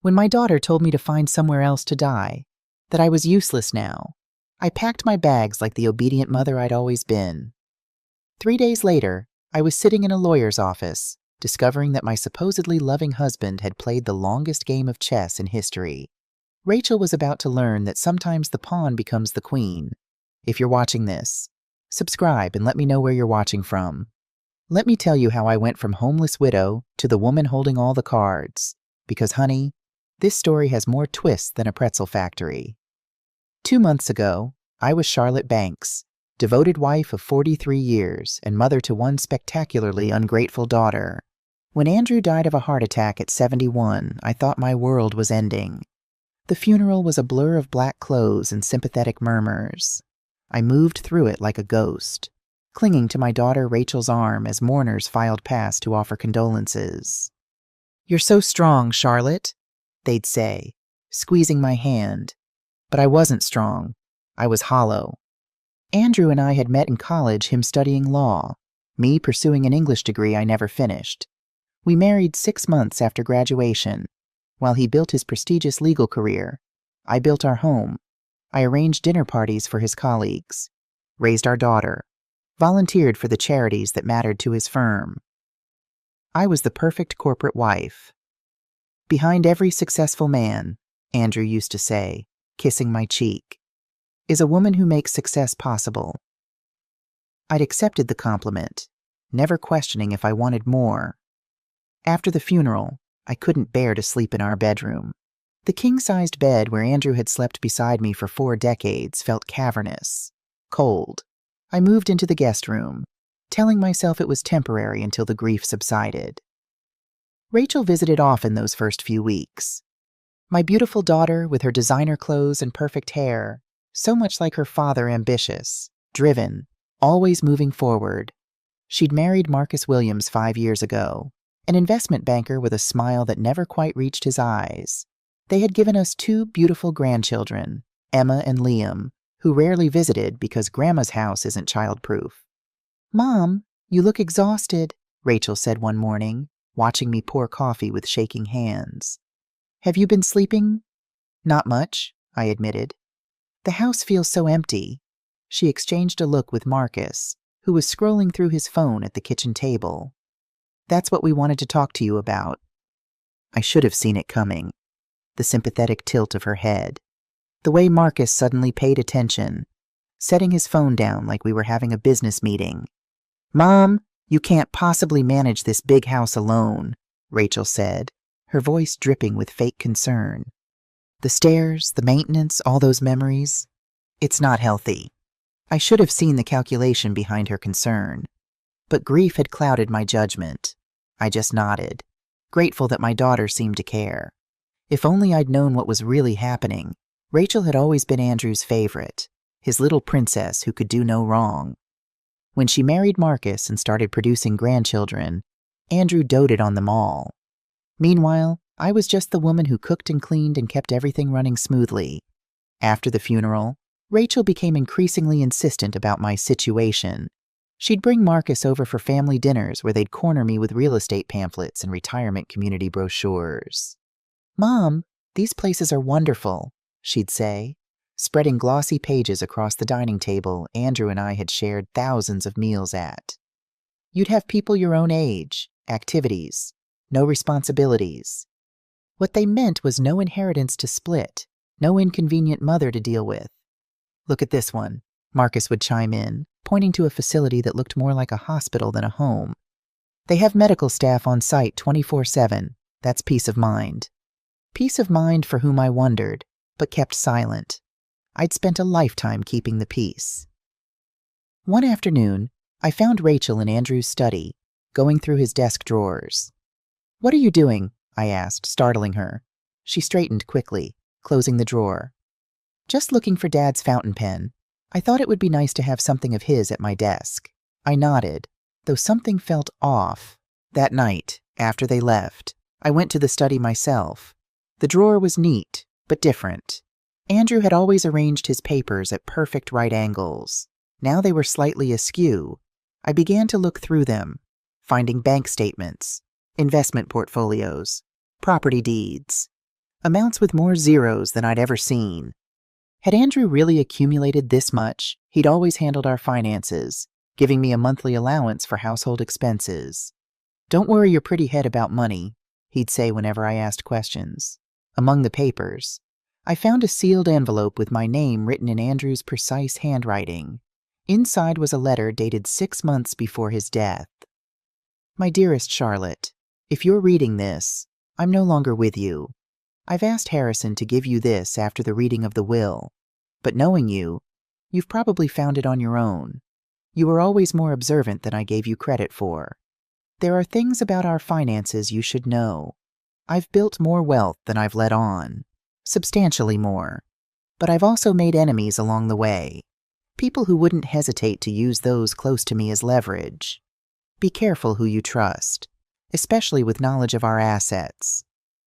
When my daughter told me to find somewhere else to die, that I was useless now, I packed my bags like the obedient mother I'd always been. 3 days later, I was sitting in a lawyer's office, discovering that my supposedly loving husband had played the longest game of chess in history. Rachel was about to learn that sometimes the pawn becomes the queen. If you're watching this, subscribe and let me know where you're watching from. Let me tell you how I went from homeless widow to the woman holding all the cards. Because, honey, this story has more twists than a pretzel factory. 2 months ago, I was Charlotte Banks, devoted wife of 43 years and mother to one spectacularly ungrateful daughter. When Andrew died of a heart attack at 71, I thought my world was ending. The funeral was a blur of black clothes and sympathetic murmurs. I moved through it like a ghost, clinging to my daughter Rachel's arm as mourners filed past to offer condolences. "You're so strong, Charlotte," they'd say, squeezing my hand. But I wasn't strong. I was hollow. Andrew and I had met in college, him studying law, me pursuing an English degree I never finished. We married 6 months after graduation. While he built his prestigious legal career, I built our home. I arranged dinner parties for his colleagues, raised our daughter, volunteered for the charities that mattered to his firm. I was the perfect corporate wife. Behind every successful man, Andrew used to say, kissing my cheek, is a woman who makes success possible. I'd accepted the compliment, never questioning if I wanted more. After the funeral, I couldn't bear to sleep in our bedroom. The king-sized bed where Andrew had slept beside me for 4 decades felt cavernous, cold. I moved into the guest room, telling myself it was temporary until the grief subsided. Rachel visited often those first few weeks. My beautiful daughter with her designer clothes and perfect hair, so much like her father, ambitious, driven, always moving forward. She'd married Marcus Williams 5 years ago, an investment banker with a smile that never quite reached his eyes. They had given us 2 beautiful grandchildren, Emma and Liam, who rarely visited because Grandma's house isn't childproof. "Mom, you look exhausted," Rachel said one morning, watching me pour coffee with shaking hands. "Have you been sleeping?" "Not much," I admitted. "The house feels so empty." She exchanged a look with Marcus, who was scrolling through his phone at the kitchen table. "That's what we wanted to talk to you about." I should have seen it coming. The sympathetic tilt of her head. The way Marcus suddenly paid attention, setting his phone down like we were having a business meeting. "Mom, you can't possibly manage this big house alone," Rachel said, her voice dripping with fake concern. "The stairs, the maintenance, all those memories. It's not healthy." I should have seen the calculation behind her concern. But grief had clouded my judgment. I just nodded, grateful that my daughter seemed to care. If only I'd known what was really happening. Rachel had always been Andrew's favorite, his little princess who could do no wrong. When she married Marcus and started producing grandchildren, Andrew doted on them all. Meanwhile, I was just the woman who cooked and cleaned and kept everything running smoothly. After the funeral, Rachel became increasingly insistent about my situation. She'd bring Marcus over for family dinners where they'd corner me with real estate pamphlets and retirement community brochures. "Mom, these places are wonderful," she'd say, spreading glossy pages across the dining table Andrew and I had shared thousands of meals at. "You'd have people your own age, activities, no responsibilities." What they meant was no inheritance to split, no inconvenient mother to deal with. "Look at this one," Marcus would chime in, pointing to a facility that looked more like a hospital than a home. "They have medical staff on site 24/7. That's peace of mind." Peace of mind for whom I wondered, but kept silent. I'd spent a lifetime keeping the peace. One afternoon, I found Rachel in Andrew's study, going through his desk drawers. "What are you doing?" I asked, startling her. She straightened quickly, closing the drawer. "Just looking for Dad's fountain pen. I thought it would be nice to have something of his at my desk." I nodded, though something felt off. That night, after they left, I went to the study myself. The drawer was neat, but different. Andrew had always arranged his papers at perfect right angles. Now they were slightly askew. I began to look through them, finding bank statements, investment portfolios, property deeds. amounts with more zeros than I'd ever seen. Had Andrew really accumulated this much, he'd always handled our finances, giving me a monthly allowance for household expenses. "Don't worry your pretty head about money," he'd say whenever I asked questions. Among the papers, I found a sealed envelope with my name written in Andrew's precise handwriting. Inside was a letter dated 6 months before his death. "My dearest Charlotte, if you're reading this, I'm no longer with you. I've asked Harrison to give you this after the reading of the will, but knowing you, you've probably found it on your own. You were always more observant than I gave you credit for. There are things about our finances you should know. I've built more wealth than I've let on, substantially more, but I've also made enemies along the way, people who wouldn't hesitate to use those close to me as leverage. Be careful who you trust, especially with knowledge of our assets.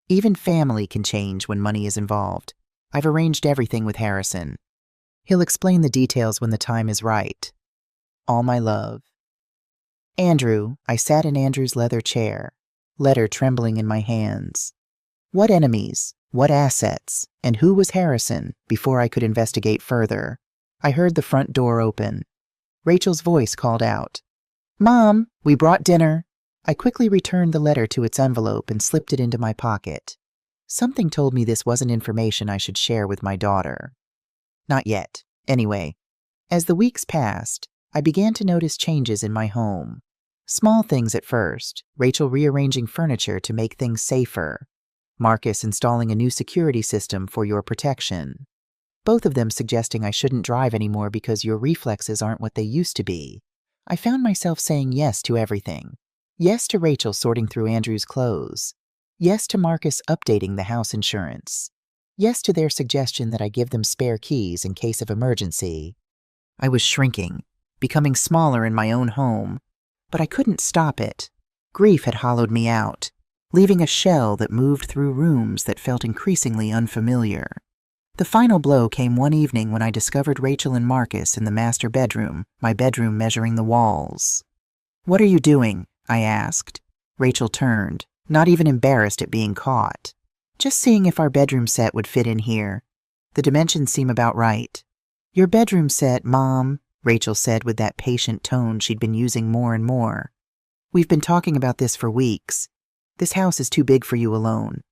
Even family can change when money is involved. I've arranged everything with Harrison. He'll explain the details when the time is right. All my love." Andrew, I sat in Andrew's leather chair, letter trembling in my hands. What enemies, what assets, and who was Harrison before I could investigate further? I heard the front door open. Rachel's voice called out, "Mom, we brought dinner." I quickly returned the letter to its envelope and slipped it into my pocket. Something told me this wasn't information I should share with my daughter. Not yet, anyway. As the weeks passed, I began to notice changes in my home. Small things at first, Rachel rearranging furniture to make things safer, Marcus installing a new security system for your protection, both of them suggesting I shouldn't drive anymore because your reflexes aren't what they used to be. I found myself saying yes to everything. Yes to Rachel sorting through Andrew's clothes. Yes to Marcus updating the house insurance. Yes to their suggestion that I give them spare keys in case of emergency. I was shrinking, becoming smaller in my own home, but I couldn't stop it. Grief had hollowed me out, leaving a shell that moved through rooms that felt increasingly unfamiliar. The final blow came one evening when I discovered Rachel and Marcus in the master bedroom, my bedroom measuring the walls. "What are you doing?" I asked. Rachel turned, not even embarrassed at being caught. "Just seeing if our bedroom set would fit in here. The dimensions seem about right." "Your bedroom set, Mom," Rachel said with that patient tone she'd been using more and more. "We've been talking about this for weeks. This house is too big for you alone.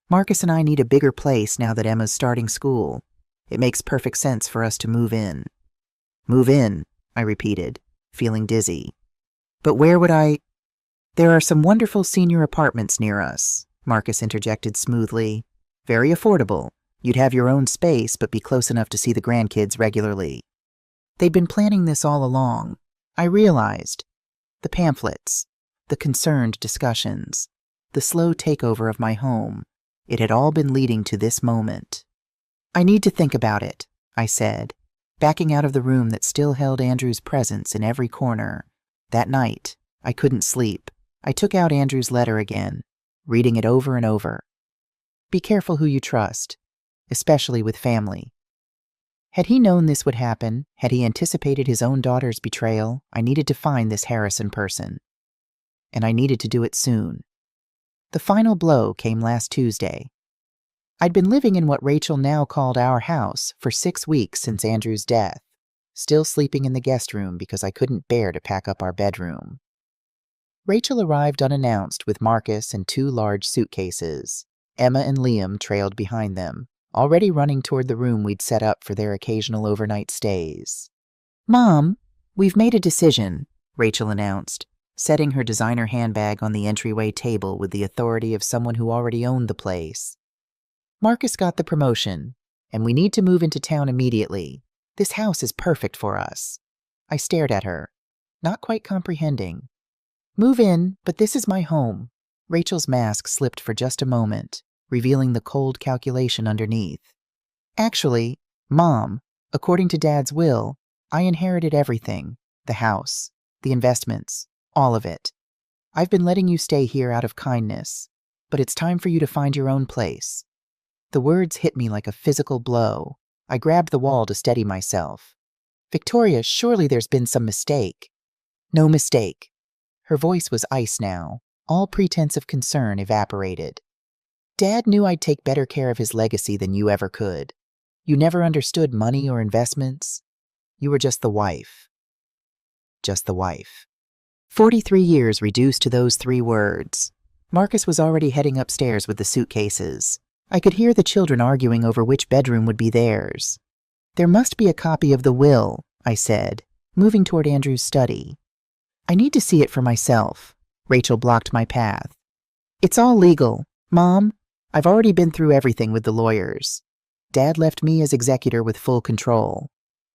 Marcus and I need a bigger place now that Emma's starting school. It makes perfect sense for us to move in." "Move in," I repeated, feeling dizzy. "But where would I—" "There are some wonderful senior apartments near us," Marcus interjected smoothly. "Very affordable. You'd have your own space, but be close enough to see the grandkids regularly." They'd been planning this all along. I realized. The pamphlets, the concerned discussions, the slow takeover of my home. It had all been leading to this moment. "I need to think about it," I said, backing out of the room that still held Andrew's presence in every corner. That night, I couldn't sleep. I took out Andrew's letter again, reading it over and over. Be careful who you trust, especially with family. Had he known this would happen, had he anticipated his own daughter's betrayal, I needed to find this Harrison person. And I needed to do it soon. The final blow came last Tuesday. I'd been living in what Rachel now called our house for 6 weeks since Andrew's death, still sleeping in the guest room because I couldn't bear to pack up our bedroom. Rachel arrived unannounced with Marcus and 2 large suitcases. Emma and Liam trailed behind them, already running toward the room we'd set up for their occasional overnight stays. "Mom, we've made a decision," Rachel announced, setting her designer handbag on the entryway table with the authority of someone who already owned the place. "Marcus got the promotion, and we need to move into town immediately. This house is perfect for us." I stared at her, not quite comprehending. "Move in, but this is my home." Rachel's mask slipped for just a moment, revealing the cold calculation underneath. "Actually, Mom, according to Dad's will, I inherited everything. The house, the investments, all of it. I've been letting you stay here out of kindness, but it's time for you to find your own place." The words hit me like a physical blow. I grabbed the wall to steady myself. "Victoria, surely there's been some mistake." "No mistake." Her voice was ice now. All pretense of concern evaporated. Dad knew I'd take better care of his legacy than you ever could. You never understood money or investments. You were just the wife. Just the wife. 43 years reduced to those 3 words. Marcus was already heading upstairs with the suitcases. I could hear the children arguing over which bedroom would be theirs. There must be a copy of the will, I said, moving toward Andrew's study. I need to see it for myself. Rachel blocked my path. It's all legal. Mom, I've already been through everything with the lawyers. Dad left me as executor with full control.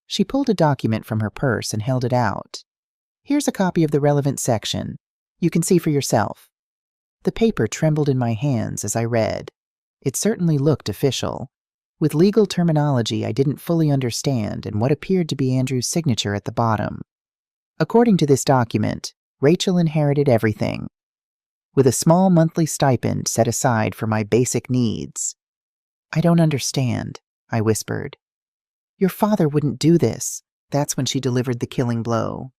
She pulled a document from her purse and held it out. Here's a copy of the relevant section. You can see for yourself. The paper trembled in my hands as I read. It certainly looked official, with legal terminology I didn't fully understand and what appeared to be Andrew's signature at the bottom. According to this document, Rachel inherited everything, with a small monthly stipend set aside for my basic needs. I don't understand, I whispered. Your father wouldn't do this. That's when she delivered the killing blow.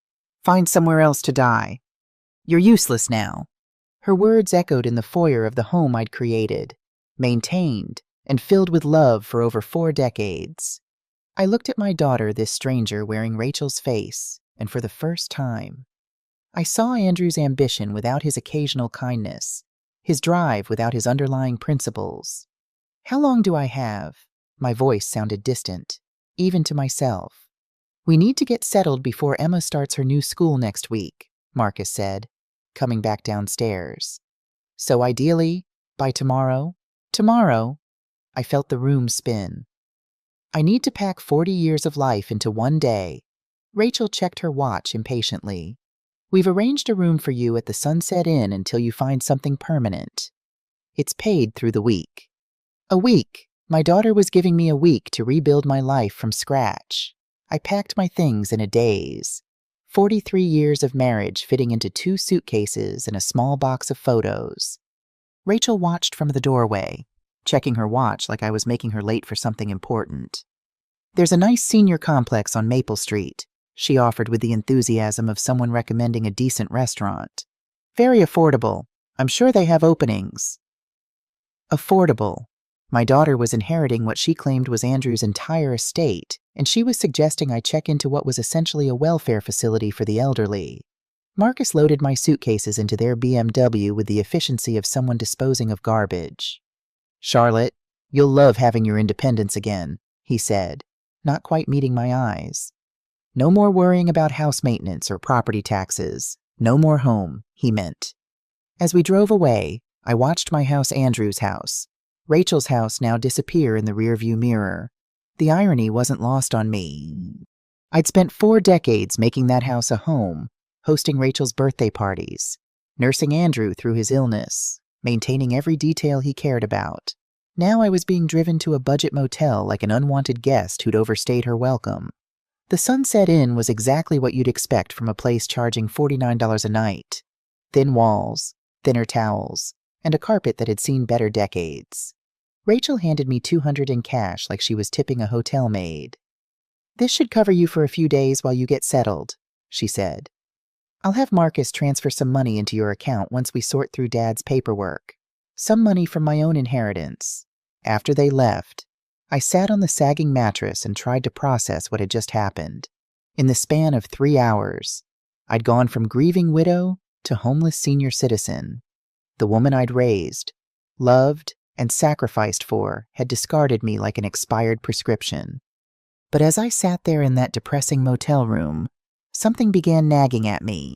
Find somewhere else to die. You're useless now. Her words echoed in the foyer of the home I'd created, maintained, and filled with love for over 4 decades. I looked at my daughter, this stranger wearing Rachel's face, and for the first time, I saw Andrew's ambition without his occasional kindness, his drive without his underlying principles. How long do I have? My voice sounded distant, even to myself. We need to get settled before Emma starts her new school next week, Marcus said, coming back downstairs. So ideally, by tomorrow? Tomorrow? I felt the room spin. I need to pack 40 years of life into one day. Rachel checked her watch impatiently. We've arranged a room for you at the Sunset Inn until you find something permanent. It's paid through the week. A week. My daughter was giving me a week to rebuild my life from scratch. I packed my things in a daze. 43 years of marriage fitting into 2 suitcases and a small box of photos. Rachel watched from the doorway, checking her watch like I was making her late for something important. There's a nice senior complex on Maple Street, she offered with the enthusiasm of someone recommending a decent restaurant. Very affordable. I'm sure they have openings. Affordable. My daughter was inheriting what she claimed was Andrew's entire estate, and she was suggesting I check into what was essentially a welfare facility for the elderly. Marcus loaded my suitcases into their BMW with the efficiency of someone disposing of garbage. Charlotte, you'll love having your independence again, he said, not quite meeting my eyes. No more worrying about house maintenance or property taxes. No more home, he meant. As we drove away, I watched my house, Andrew's house, Rachel's house now disappear in the rearview mirror. The irony wasn't lost on me. I'd spent 4 decades making that house a home, hosting Rachel's birthday parties, nursing Andrew through his illness, maintaining every detail he cared about. Now I was being driven to a budget motel like an unwanted guest who'd overstayed her welcome. The Sunset Inn was exactly what you'd expect from a place charging $49 a night. Thin walls, thinner towels, and a carpet that had seen better decades. Rachel handed me $200 in cash like she was tipping a hotel maid. This should cover you for a few days while you get settled, she said. I'll have Marcus transfer some money into your account once we sort through Dad's paperwork. Some money from my own inheritance. After they left, I sat on the sagging mattress and tried to process what had just happened. In the span of 3 hours, I'd gone from grieving widow to homeless senior citizen. The woman I'd raised, loved, and sacrificed for had discarded me like an expired prescription. But as I sat there in that depressing motel room, something began nagging at me.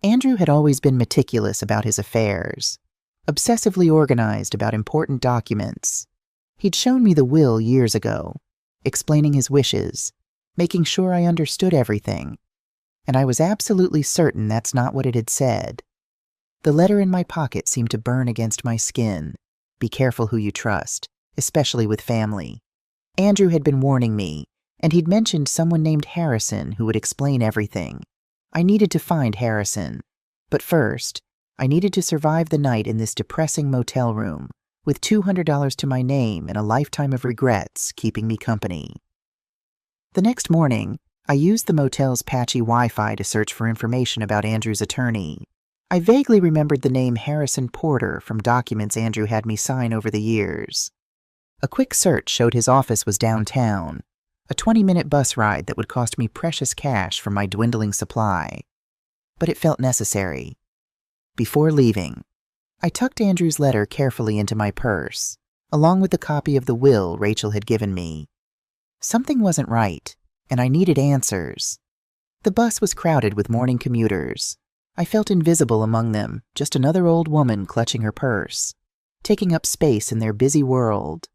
Andrew had always been meticulous about his affairs, obsessively organized about important documents. He'd shown me the will years ago, explaining his wishes, making sure I understood everything, and I was absolutely certain that's not what it had said. The letter in my pocket seemed to burn against my skin. Be careful who you trust, especially with family. Andrew had been warning me, and he'd mentioned someone named Harrison who would explain everything. I needed to find Harrison, but first, I needed to survive the night in this depressing motel room, with $200 to my name and a lifetime of regrets keeping me company. The next morning, I used the motel's patchy Wi-Fi to search for information about Andrew's attorney. I vaguely remembered the name Harrison Porter from documents Andrew had me sign over the years. A quick search showed his office was downtown, a 20-minute bus ride that would cost me precious cash from my dwindling supply. But it felt necessary. Before leaving, I tucked Andrew's letter carefully into my purse, along with the copy of the will Rachel had given me. Something wasn't right, and I needed answers. The bus was crowded with morning commuters. I felt invisible among them, just another old woman clutching her purse, taking up space in their busy world.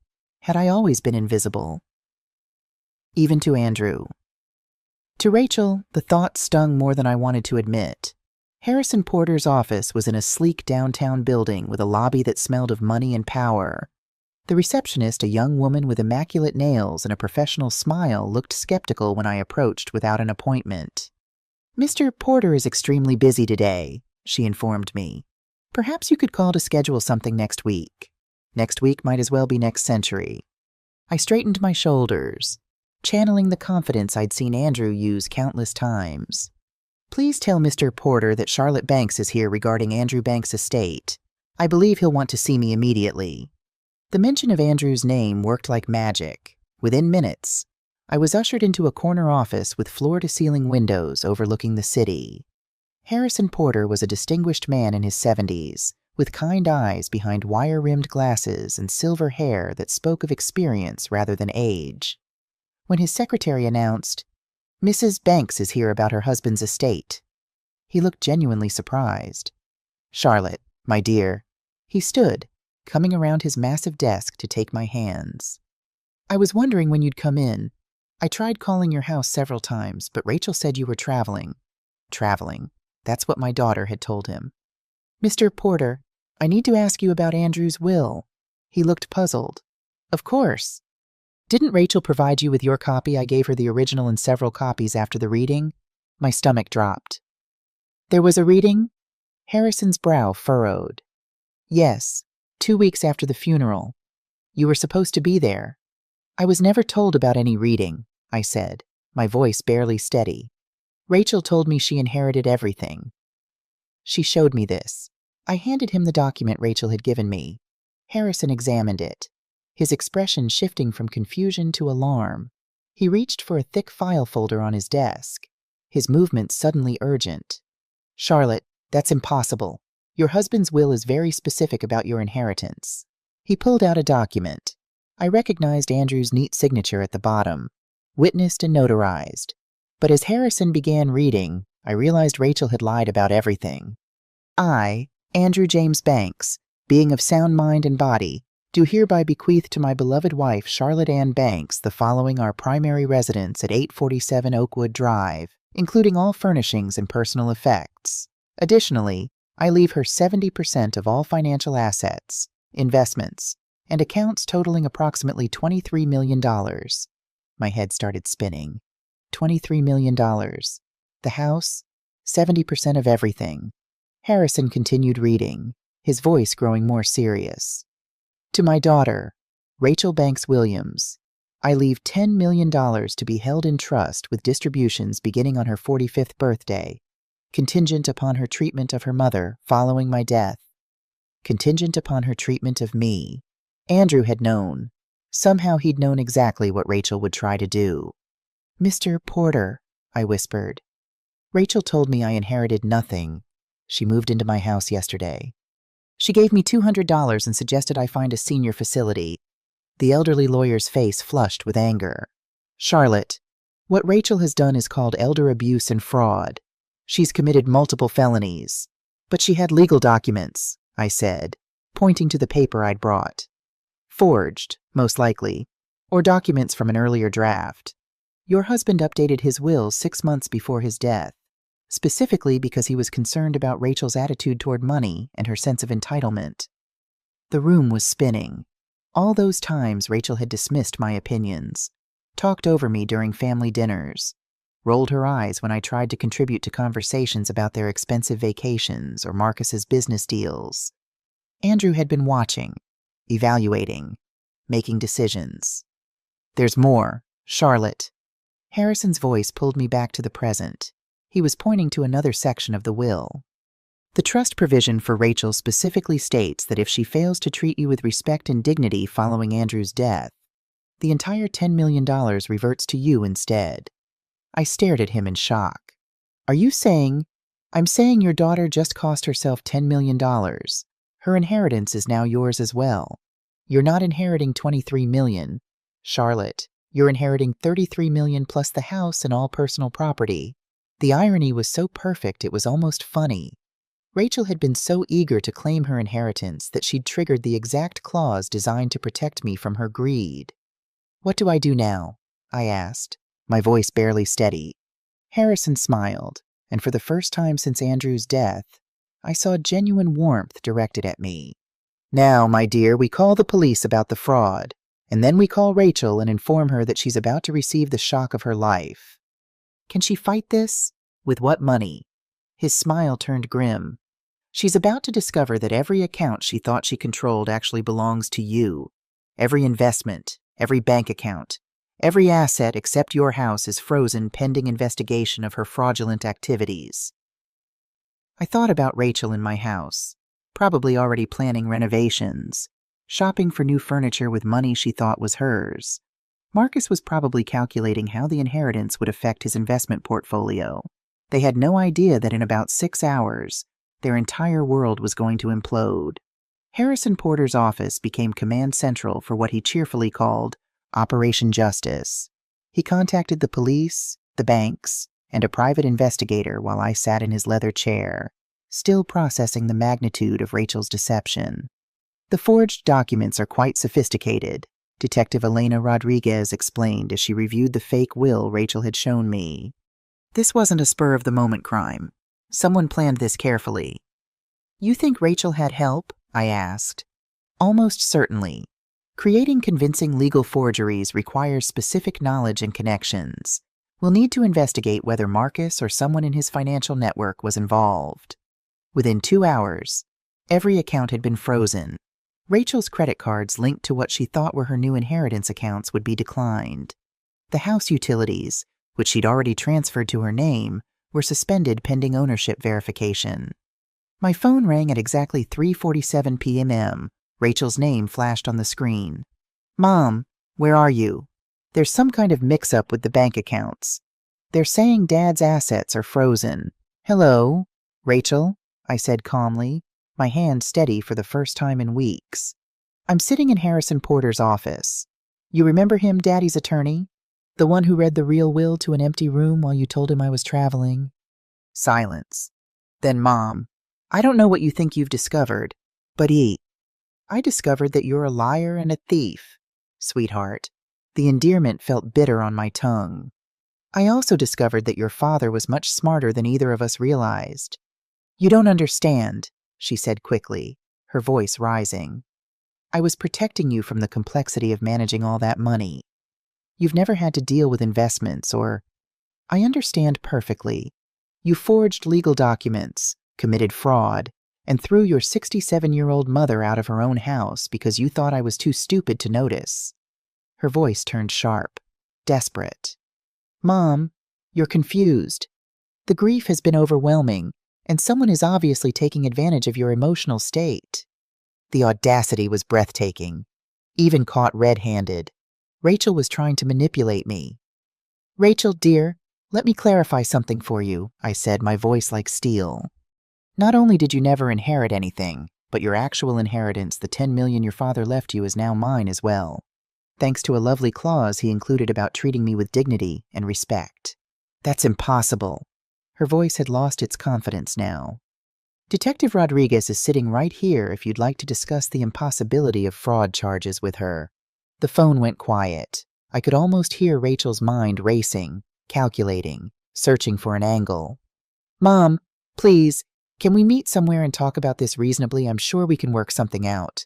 Had I always been invisible? Even to Andrew. To Rachel, the thought stung more than I wanted to admit. Harrison Porter's office was in a sleek downtown building with a lobby that smelled of money and power. The receptionist, a young woman with immaculate nails and a professional smile, looked skeptical when I approached without an appointment. "Mr. Porter is extremely busy today," she informed me. "Perhaps you could call to schedule something next week. Next week might as well be next century." I straightened my shoulders, channeling the confidence I'd seen Andrew use countless times. "Please tell Mr. Porter that Charlotte Banks is here regarding Andrew Banks' estate. I believe he'll want to see me immediately." The mention of Andrew's name worked like magic. Within minutes, I was ushered into a corner office with floor-to-ceiling windows overlooking the city. Harrison Porter was a distinguished man in his 70s, with kind eyes behind wire-rimmed glasses and silver hair that spoke of experience rather than age. When his secretary announced, "Mrs. Banks is here about her husband's estate," he looked genuinely surprised. "Charlotte, my dear." He stood, coming around his massive desk to take my hands. "I was wondering when you'd come in. I tried calling your house several times, but Rachel said you were traveling." Traveling. That's what my daughter had told him. "Mr. Porter, I need to ask you about Andrew's will." He looked puzzled. "Of course. Didn't Rachel provide you with your copy? I gave her the original and several copies after the reading." My stomach dropped. "There was a reading?" Harrison's brow furrowed. "Yes, 2 weeks after the funeral. You were supposed to be there." "I was never told about any reading," I said, my voice barely steady. "Rachel told me she inherited everything." She showed me this. I handed him the document Rachel had given me. Harrison examined it, his expression shifting from confusion to alarm. He reached for a thick file folder on his desk, his movements suddenly urgent. "Charlotte, that's impossible. Your husband's will is very specific about your inheritance." He pulled out a document. I recognized Andrew's neat signature at the bottom, witnessed and notarized. But as Harrison began reading, I realized Rachel had lied about everything. "I, Andrew James Banks, being of sound mind and body, do hereby bequeath to my beloved wife Charlotte Ann Banks the following our primary residence at 847 Oakwood Drive, including all furnishings and personal effects. Additionally, I leave her 70% of all financial assets, investments, and accounts totaling approximately $23 million. My head started spinning. $23 million. The house, 70% of everything. Harrison continued reading, his voice growing more serious. "To my daughter, Rachel Banks Williams, I leave $10 million to be held in trust with distributions beginning on her 45th birthday, contingent upon her treatment of her mother following my death, contingent upon her treatment of me." Andrew had known. Somehow he'd known exactly what Rachel would try to do. "Mr. Porter," I whispered. "Rachel told me I inherited nothing. She moved into my house yesterday. She gave me $200 and suggested I find a senior facility." The elderly lawyer's face flushed with anger. "Charlotte, what Rachel has done is called elder abuse and fraud. She's committed multiple felonies." "But she had legal documents," I said, pointing to the paper I'd brought. "Forged, most likely, or documents from an earlier draft. Your husband updated his will 6 months before his death, specifically because he was concerned about Rachel's attitude toward money and her sense of entitlement." The room was spinning. All those times Rachel had dismissed my opinions, talked over me during family dinners, rolled her eyes when I tried to contribute to conversations about their expensive vacations or Marcus's business deals. Andrew had been watching, evaluating, making decisions. "There's more, Charlotte." Harrison's voice pulled me back to the present. He was pointing to another section of the will. The trust provision for Rachel specifically states that if she fails to treat you with respect and dignity following Andrew's death, the entire $10 million reverts to you instead. I stared at him in shock. Are you saying? I'm saying your daughter just cost herself $10 million. Her inheritance is now yours as well. You're not inheriting $23 million. Charlotte, you're inheriting $33 million plus the house and all personal property. The irony was so perfect it was almost funny. Rachel had been so eager to claim her inheritance that she'd triggered the exact clause designed to protect me from her greed. What do I do now? I asked, my voice barely steady. Harrison smiled, and for the first time since Andrew's death, I saw genuine warmth directed at me. Now, my dear, we call the police about the fraud, and then we call Rachel and inform her that she's about to receive the shock of her life. Can she fight this? With what money? His smile turned grim. She's about to discover that every account she thought she controlled actually belongs to you. Every investment, every bank account, every asset except your house is frozen pending investigation of her fraudulent activities. I thought about Rachel in my house, probably already planning renovations, shopping for new furniture with money she thought was hers. Marcus was probably calculating how the inheritance would affect his investment portfolio. They had no idea that in about 6 hours, their entire world was going to implode. Harrison Porter's office became command central for what he cheerfully called Operation Justice. He contacted the police, the banks, and a private investigator while I sat in his leather chair, still processing the magnitude of Rachel's deception. The forged documents are quite sophisticated, Detective Elena Rodriguez explained as she reviewed the fake will Rachel had shown me. This wasn't a spur-of-the-moment crime. Someone planned this carefully. You think Rachel had help? I asked. Almost certainly. Creating convincing legal forgeries requires specific knowledge and connections. We'll need to investigate whether Marcus or someone in his financial network was involved. Within 2 hours, every account had been frozen. Rachel's credit cards linked to what she thought were her new inheritance accounts would be declined. The house utilities, which she'd already transferred to her name, were suspended pending ownership verification. My phone rang at exactly 3:47 p.m. Rachel's name flashed on the screen. Mom, where are you? There's some kind of mix-up with the bank accounts. They're saying Dad's assets are frozen. Hello, Rachel, I said calmly, my hand steady for the first time in weeks. I'm sitting in Harrison Porter's office. You remember him, Daddy's attorney? The one who read the real will to an empty room while you told him I was traveling? Silence. Then Mom, I don't know what you think you've discovered, but I discovered that you're a liar and a thief, sweetheart. The endearment felt bitter on my tongue. I also discovered that your father was much smarter than either of us realized. You don't understand, she said quickly, her voice rising. I was protecting you from the complexity of managing all that money. You've never had to deal with investments or... I understand perfectly. You forged legal documents, committed fraud, and threw your 67-year-old mother out of her own house because you thought I was too stupid to notice. Her voice turned sharp, desperate. Mom, you're confused. The grief has been overwhelming, and someone is obviously taking advantage of your emotional state. The audacity was breathtaking, even caught red-handed. Rachel was trying to manipulate me. Rachel, dear, let me clarify something for you, I said, my voice like steel. Not only did you never inherit anything, but your actual inheritance, the $10 million your father left you, is now mine as well, thanks to a lovely clause he included about treating me with dignity and respect. That's impossible. Her voice had lost its confidence now. Detective Rodriguez is sitting right here if you'd like to discuss the impossibility of fraud charges with her. The phone went quiet. I could almost hear Rachel's mind racing, calculating, searching for an angle. Mom, please, can we meet somewhere and talk about this reasonably? I'm sure we can work something out.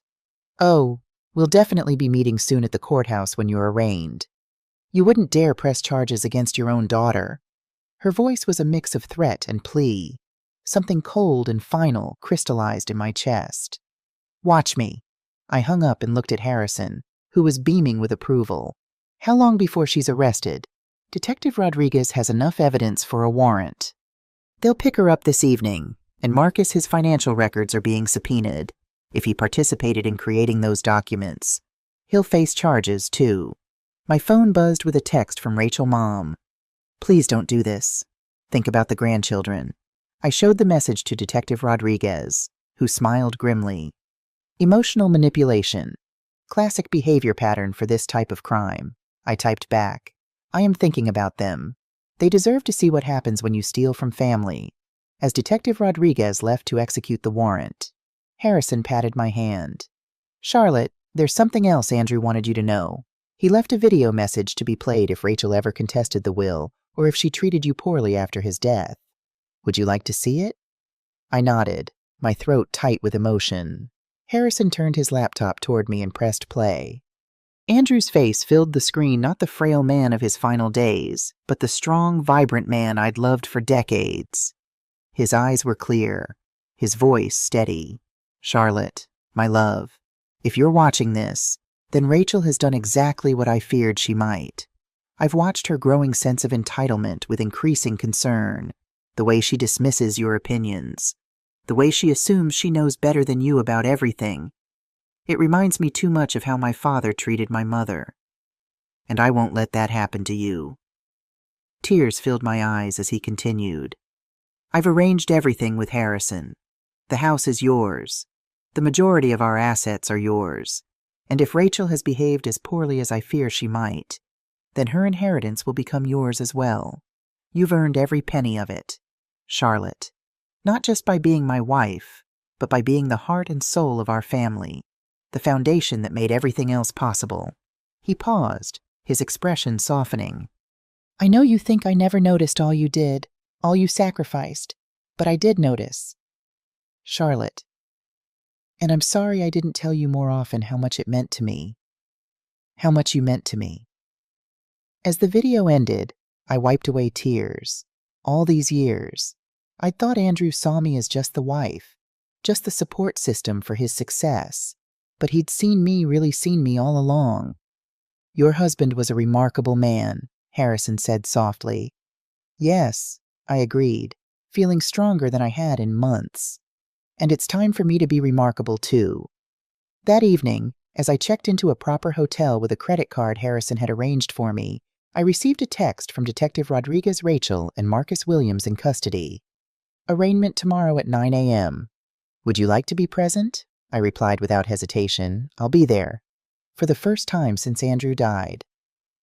Oh, we'll definitely be meeting soon at the courthouse when you're arraigned. You wouldn't dare press charges against your own daughter. Her voice was a mix of threat and plea. Something cold and final crystallized in my chest. Watch me. I hung up and looked at Harrison, who was beaming with approval. How long before she's arrested? Detective Rodriguez has enough evidence for a warrant. They'll pick her up this evening, And Marcus, his financial records are being subpoenaed. If he participated in creating those documents, he'll face charges, too. My phone buzzed with a text from Rachel Mom. Please don't do this. Think about the grandchildren. I showed the message to Detective Rodriguez, who smiled grimly. Emotional manipulation. Classic behavior pattern for this type of crime. I typed back. I am thinking about them. They deserve to see what happens when you steal from family. As Detective Rodriguez left to execute the warrant, Harrison patted my hand. Charlotte, there's something else Andrew wanted you to know. He left a video message to be played if Rachel ever contested the will or if she treated you poorly after his death. Would you like to see it? I nodded, my throat tight with emotion. Harrison turned his laptop toward me and pressed play. Andrew's face filled the screen, not the frail man of his final days, but the strong, vibrant man I'd loved for decades. His eyes were clear, his voice steady. Charlotte, my love, if you're watching this, then Rachel has done exactly what I feared she might. I've watched her growing sense of entitlement with increasing concern, the way she dismisses your opinions, the way she assumes she knows better than you about everything. It reminds me too much of how my father treated my mother. And I won't let that happen to you. Tears filled my eyes as he continued. I've arranged everything with Harrison. The house is yours. The majority of our assets are yours. And if Rachel has behaved as poorly as I fear she might, then her inheritance will become yours as well. You've earned every penny of it. Charlotte, not just by being my wife, but by being the heart and soul of our family, the foundation that made everything else possible. He paused, his expression softening. I know you think I never noticed all you did, all you sacrificed, but I did notice. Charlotte, and I'm sorry I didn't tell you more often how much it meant to me, how much you meant to me. As the video ended, I wiped away tears. All these years, I'd thought Andrew saw me as just the wife, just the support system for his success, but he'd really seen me all along. Your husband was a remarkable man, Harrison said softly. Yes, I agreed, feeling stronger than I had in months. And it's time for me to be remarkable too. That evening, as I checked into a proper hotel with a credit card Harrison had arranged for me, I received a text from Detective Rodriguez Rachel and Marcus Williams in custody. Arraignment tomorrow at 9 a.m. Would you like to be present? I replied without hesitation. I'll be there. For the first time since Andrew died.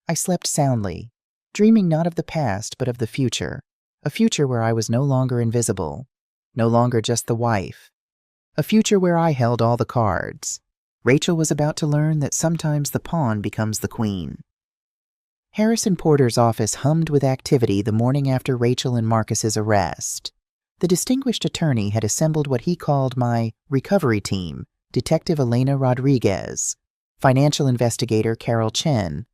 I slept soundly, dreaming not of the past but of the future, a future where I was no longer invisible, no longer just the wife, a future where I held all the cards. Rachel was about to learn that sometimes the pawn becomes the queen. Harrison Porter's office hummed with activity the morning after Rachel and Marcus's arrest. The distinguished attorney had assembled what he called my recovery team, Detective Elena Rodriguez, financial investigator Carol Chen,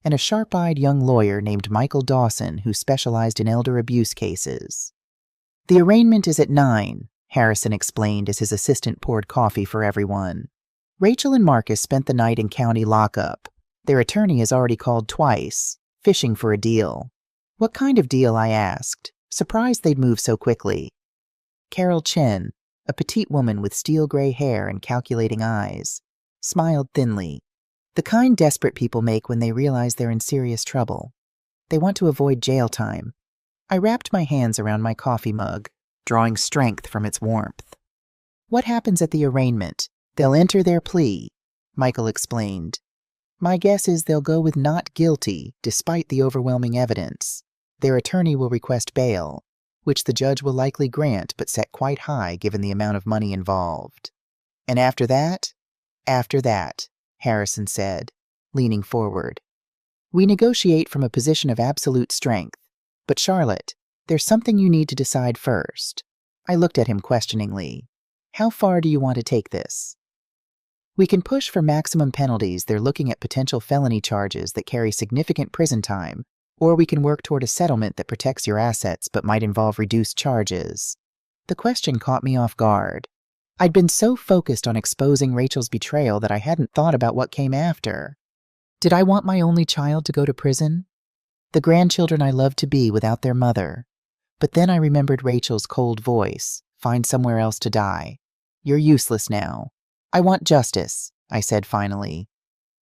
and a sharp-eyed young lawyer named Michael Dawson who specialized in elder abuse cases. The arraignment is at 9, Harrison explained as his assistant poured coffee for everyone. Rachel and Marcus spent the night in county lockup. Their attorney has already called twice, fishing for a deal. What kind of deal, I asked, surprised they'd move so quickly. Carol Chen, a petite woman with steel-gray hair and calculating eyes, smiled thinly. The kind desperate people make when they realize they're in serious trouble. They want to avoid jail time. I wrapped my hands around my coffee mug, drawing strength from its warmth. What happens at the arraignment? They'll enter their plea, Michael explained. My guess is they'll go with not guilty, despite the overwhelming evidence. Their attorney will request bail, which the judge will likely grant but set quite high given the amount of money involved. And after that, Harrison said, leaning forward. We negotiate from a position of absolute strength. But Charlotte, there's something you need to decide first. I looked at him questioningly. How far do you want to take this? We can push for maximum penalties. They're looking at potential felony charges that carry significant prison time, or we can work toward a settlement that protects your assets but might involve reduced charges. The question caught me off guard. I'd been so focused on exposing Rachel's betrayal that I hadn't thought about what came after. Did I want my only child to go to prison? The grandchildren I loved to be without their mother. But then I remembered Rachel's cold voice, Find somewhere else to die. You're useless now. I want justice, I said finally.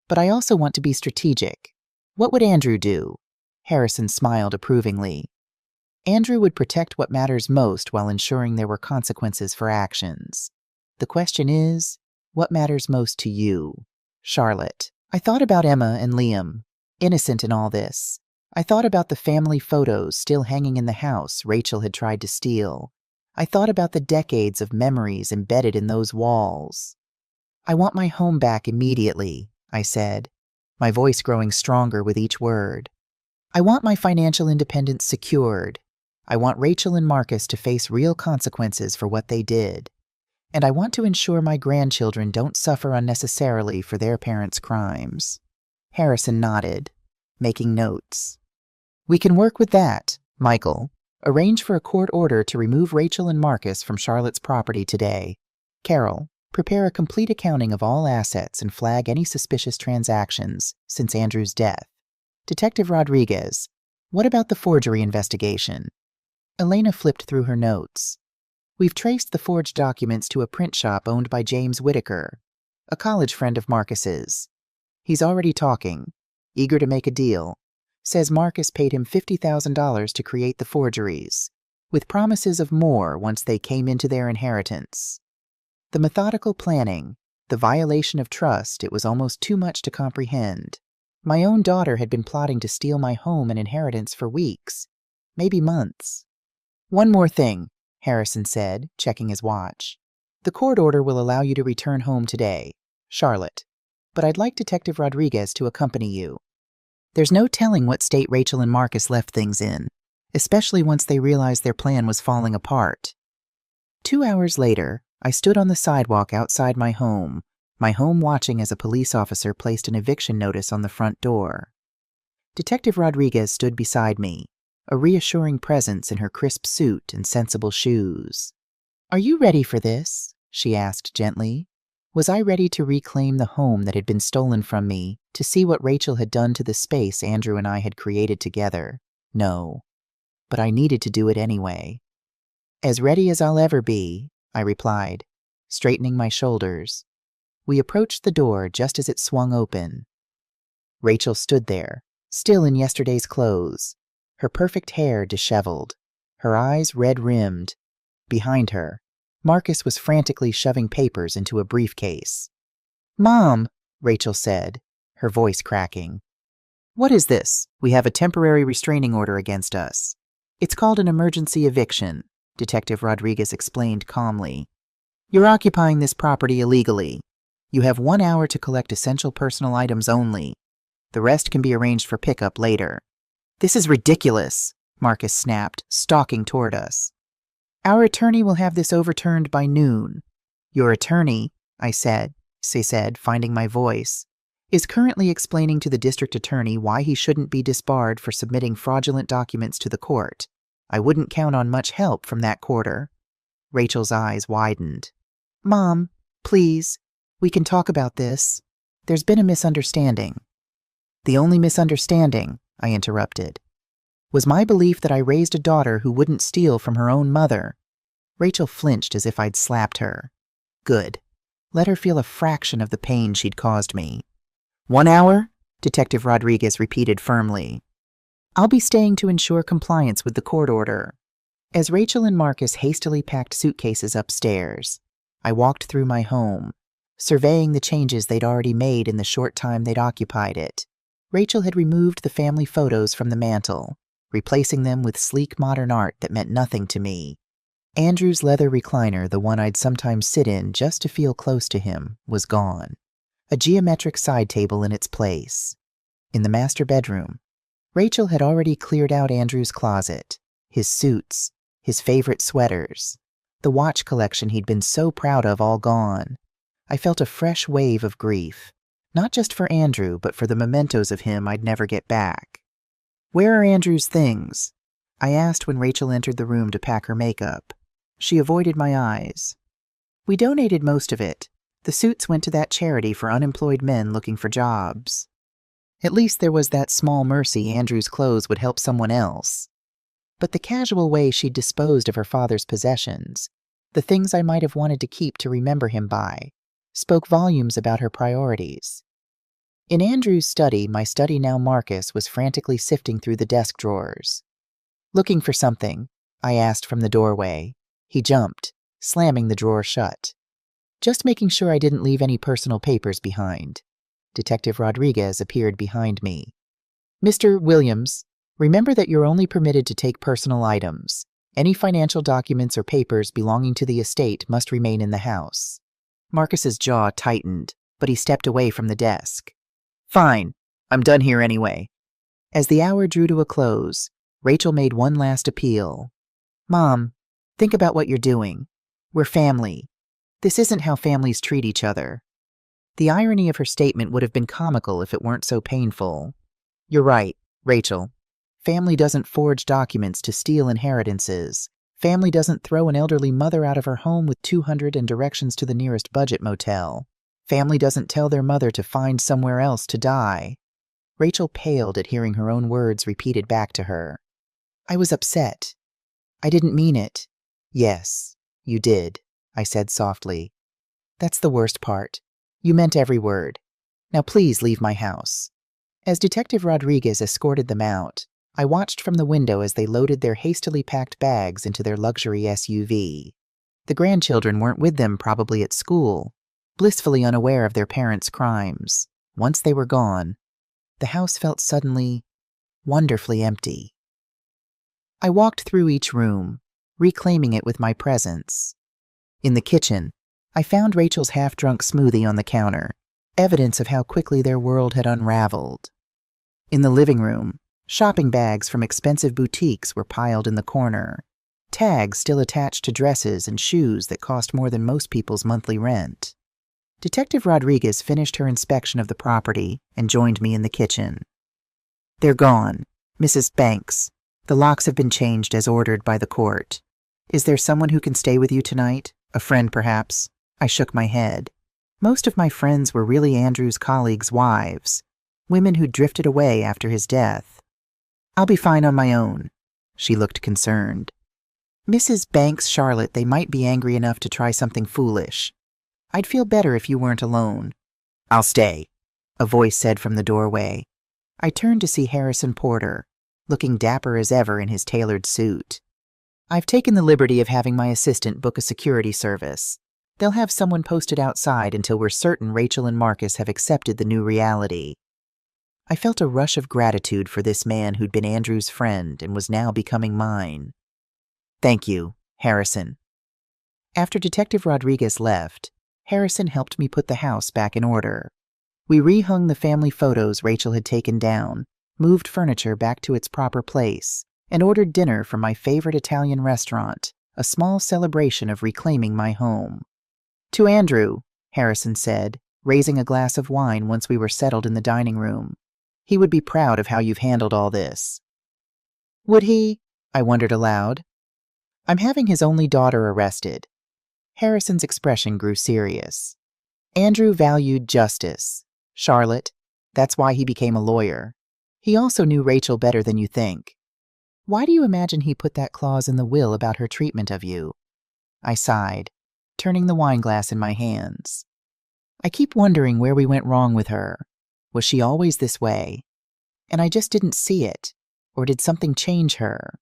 But I also want to be strategic. What would Andrew do? Harrison smiled approvingly. Andrew would protect what matters most while ensuring there were consequences for actions. The question is, what matters most to you? Charlotte. I thought about Emma and Liam, innocent in all this. I thought about the family photos still hanging in the house Rachel had tried to steal. I thought about the decades of memories embedded in those walls. I want my home back immediately, I said, my voice growing stronger with each word. I want my financial independence secured. I want Rachel and Marcus to face real consequences for what they did. And I want to ensure my grandchildren don't suffer unnecessarily for their parents' crimes. Harrison nodded, making notes. We can work with that, Michael. Arrange for a court order to remove Rachel and Marcus from Charlotte's property today. Carol, prepare a complete accounting of all assets and flag any suspicious transactions since Andrew's death. Detective Rodriguez, what about the forgery investigation? Elena flipped through her notes. We've traced the forged documents to a print shop owned by James Whitaker, a college friend of Marcus's. He's already talking, eager to make a deal. Says Marcus paid him $50,000 to create the forgeries, with promises of more once they came into their inheritance. The methodical planning, the violation of trust, it was almost too much to comprehend. My own daughter had been plotting to steal my home and inheritance for weeks, maybe months. One more thing, Harrison said, checking his watch. The court order will allow you to return home today, Charlotte, but I'd like Detective Rodriguez to accompany you. There's no telling what state Rachel and Marcus left things in, especially once they realized their plan was falling apart. 2 hours later, I stood on the sidewalk outside my home watching as a police officer placed an eviction notice on the front door. Detective Rodriguez stood beside me, a reassuring presence in her crisp suit and sensible shoes. Are you ready for this? She asked gently. Was I ready to reclaim the home that had been stolen from me, to see what Rachel had done to the space Andrew and I had created together? No. But I needed to do it anyway. As ready as I'll ever be, I replied, straightening my shoulders. We approached the door just as it swung open. Rachel stood there, still in yesterday's clothes, her perfect hair disheveled, her eyes red-rimmed. Behind her, Marcus was frantically shoving papers into a briefcase. Mom, Rachel said, her voice cracking. What is this? We have a temporary restraining order against us. It's called an emergency eviction, Detective Rodriguez explained calmly. You're occupying this property illegally. You have 1 hour to collect essential personal items only. The rest can be arranged for pickup later. This is ridiculous, Marcus snapped, stalking toward us. Our attorney will have this overturned by noon. Your attorney, she said, finding my voice, is currently explaining to the district attorney why he shouldn't be disbarred for submitting fraudulent documents to the court. I wouldn't count on much help from that quarter. Rachel's eyes widened. Mom, please, we can talk about this. There's been a misunderstanding. The only misunderstanding, I interrupted, was my belief that I raised a daughter who wouldn't steal from her own mother. Rachel flinched as if I'd slapped her. Good. Let her feel a fraction of the pain she'd caused me. 1 hour? Detective Rodriguez repeated firmly. I'll be staying to ensure compliance with the court order. As Rachel and Marcus hastily packed suitcases upstairs, I walked through my home, surveying the changes they'd already made in the short time they'd occupied it. Rachel had removed the family photos from the mantel, replacing them with sleek modern art that meant nothing to me. Andrew's leather recliner, the one I'd sometimes sit in just to feel close to him, was gone. A geometric side table in its place. In the master bedroom, Rachel had already cleared out Andrew's closet, his suits, his favorite sweaters, the watch collection he'd been so proud of all gone. I felt a fresh wave of grief, not just for Andrew, but for the mementos of him I'd never get back. Where are Andrew's things? I asked when Rachel entered the room to pack her makeup. She avoided my eyes. We donated most of it. The suits went to that charity for unemployed men looking for jobs. At least there was that small mercy Andrew's clothes would help someone else. But the casual way she'd disposed of her father's possessions, the things I might have wanted to keep to remember him by, spoke volumes about her priorities. In Andrew's study, my study now Marcus was frantically sifting through the desk drawers. "Looking for something?" I asked from the doorway. He jumped, slamming the drawer shut. "Just making sure I didn't leave any personal papers behind." Detective Rodriguez appeared behind me. "Mr. Williams, remember that you're only permitted to take personal items. Any financial documents or papers belonging to the estate must remain in the house." Marcus's jaw tightened, but he stepped away from the desk. "Fine, I'm done here anyway." As the hour drew to a close, Rachel made one last appeal. "Mom, think about what you're doing. We're family. This isn't how families treat each other." The irony of her statement would have been comical if it weren't so painful. "You're right, Rachel. Family doesn't forge documents to steal inheritances. Family doesn't throw an elderly mother out of her home with 200 and directions to the nearest budget motel. Family doesn't tell their mother to find somewhere else to die." Rachel paled at hearing her own words repeated back to her. I was upset. "I didn't mean it." "Yes, you did," I said softly. "That's the worst part. You meant every word. Now please leave my house." As Detective Rodriguez escorted them out, I watched from the window as they loaded their hastily packed bags into their luxury SUV. The grandchildren weren't with them, probably at school, blissfully unaware of their parents' crimes. Once they were gone, the house felt suddenly, wonderfully empty. I walked through each room, reclaiming it with my presence. In the kitchen, I found Rachel's half-drunk smoothie on the counter, evidence of how quickly their world had unraveled. In the living room, shopping bags from expensive boutiques were piled in the corner, tags still attached to dresses and shoes that cost more than most people's monthly rent. Detective Rodriguez finished her inspection of the property and joined me in the kitchen. "They're gone, Mrs. Banks. The locks have been changed as ordered by the court. Is there someone who can stay with you tonight? A friend, perhaps?" I shook my head. Most of my friends were really Andrew's colleagues' wives, women who drifted away after his death. "I'll be fine on my own." She looked concerned. "Mrs. Banks, Charlotte, they might be angry enough to try something foolish. I'd feel better if you weren't alone." "I'll stay," a voice said from the doorway. I turned to see Harrison Porter, looking dapper as ever in his tailored suit. "I've taken the liberty of having my assistant book a security service. They'll have someone posted outside until we're certain Rachel and Marcus have accepted the new reality." I felt a rush of gratitude for this man who'd been Andrew's friend and was now becoming mine. "Thank you, Harrison." After Detective Rodriguez left, Harrison helped me put the house back in order. We rehung the family photos Rachel had taken down, moved furniture back to its proper place, and ordered dinner from my favorite Italian restaurant, a small celebration of reclaiming my home. "To Andrew," Harrison said, raising a glass of wine once we were settled in the dining room. "He would be proud of how you've handled all this." "Would he?" I wondered aloud. "I'm having his only daughter arrested." Harrison's expression grew serious. "Andrew valued justice. Charlotte, that's why he became a lawyer. He also knew Rachel better than you think. Why do you imagine he put that clause in the will about her treatment of you?" I sighed, turning the wineglass in my hands. "I keep wondering where we went wrong with her. Was she always this way? And I just didn't see it, or did something change her?"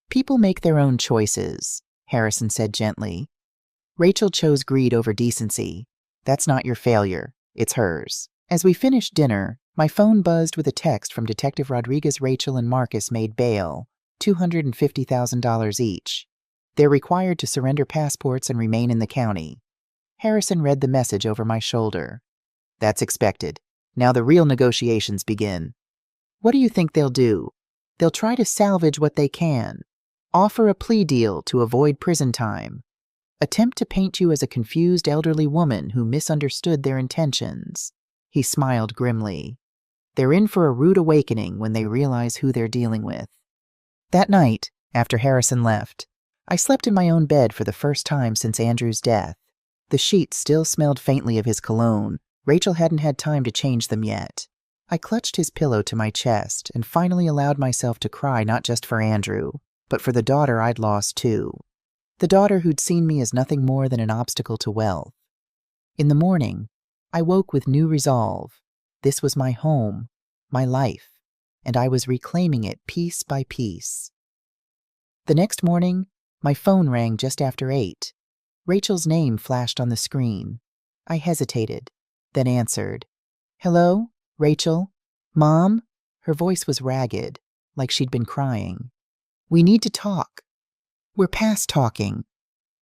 "People make their own choices," Harrison said gently. "Rachel chose greed over decency. That's not your failure, it's hers." As we finished dinner, my phone buzzed with a text from Detective Rodriguez. "Rachel and Marcus made bail, $250,000 each. They're required to surrender passports and remain in the county." Harrison read the message over my shoulder. "That's expected. Now the real negotiations begin." "What do you think they'll do?" "They'll try to salvage what they can. Offer a plea deal to avoid prison time. Attempt to paint you as a confused elderly woman who misunderstood their intentions." He smiled grimly. "They're in for a rude awakening when they realize who they're dealing with." That night, after Harrison left, I slept in my own bed for the first time since Andrew's death. The sheets still smelled faintly of his cologne. Rachel hadn't had time to change them yet. I clutched his pillow to my chest and finally allowed myself to cry, not just for Andrew, but for the daughter I'd lost too. the daughter who'd seen me as nothing more than an obstacle to wealth. In the morning, I woke with new resolve. This was my home, my life, and I was reclaiming it piece by piece. The next morning, my phone rang just after 8. Rachel's name flashed on the screen. I hesitated, then answered. "Hello, Rachel? Mom?" Her voice was ragged, like she'd been crying. "We need to talk." "We're past talking.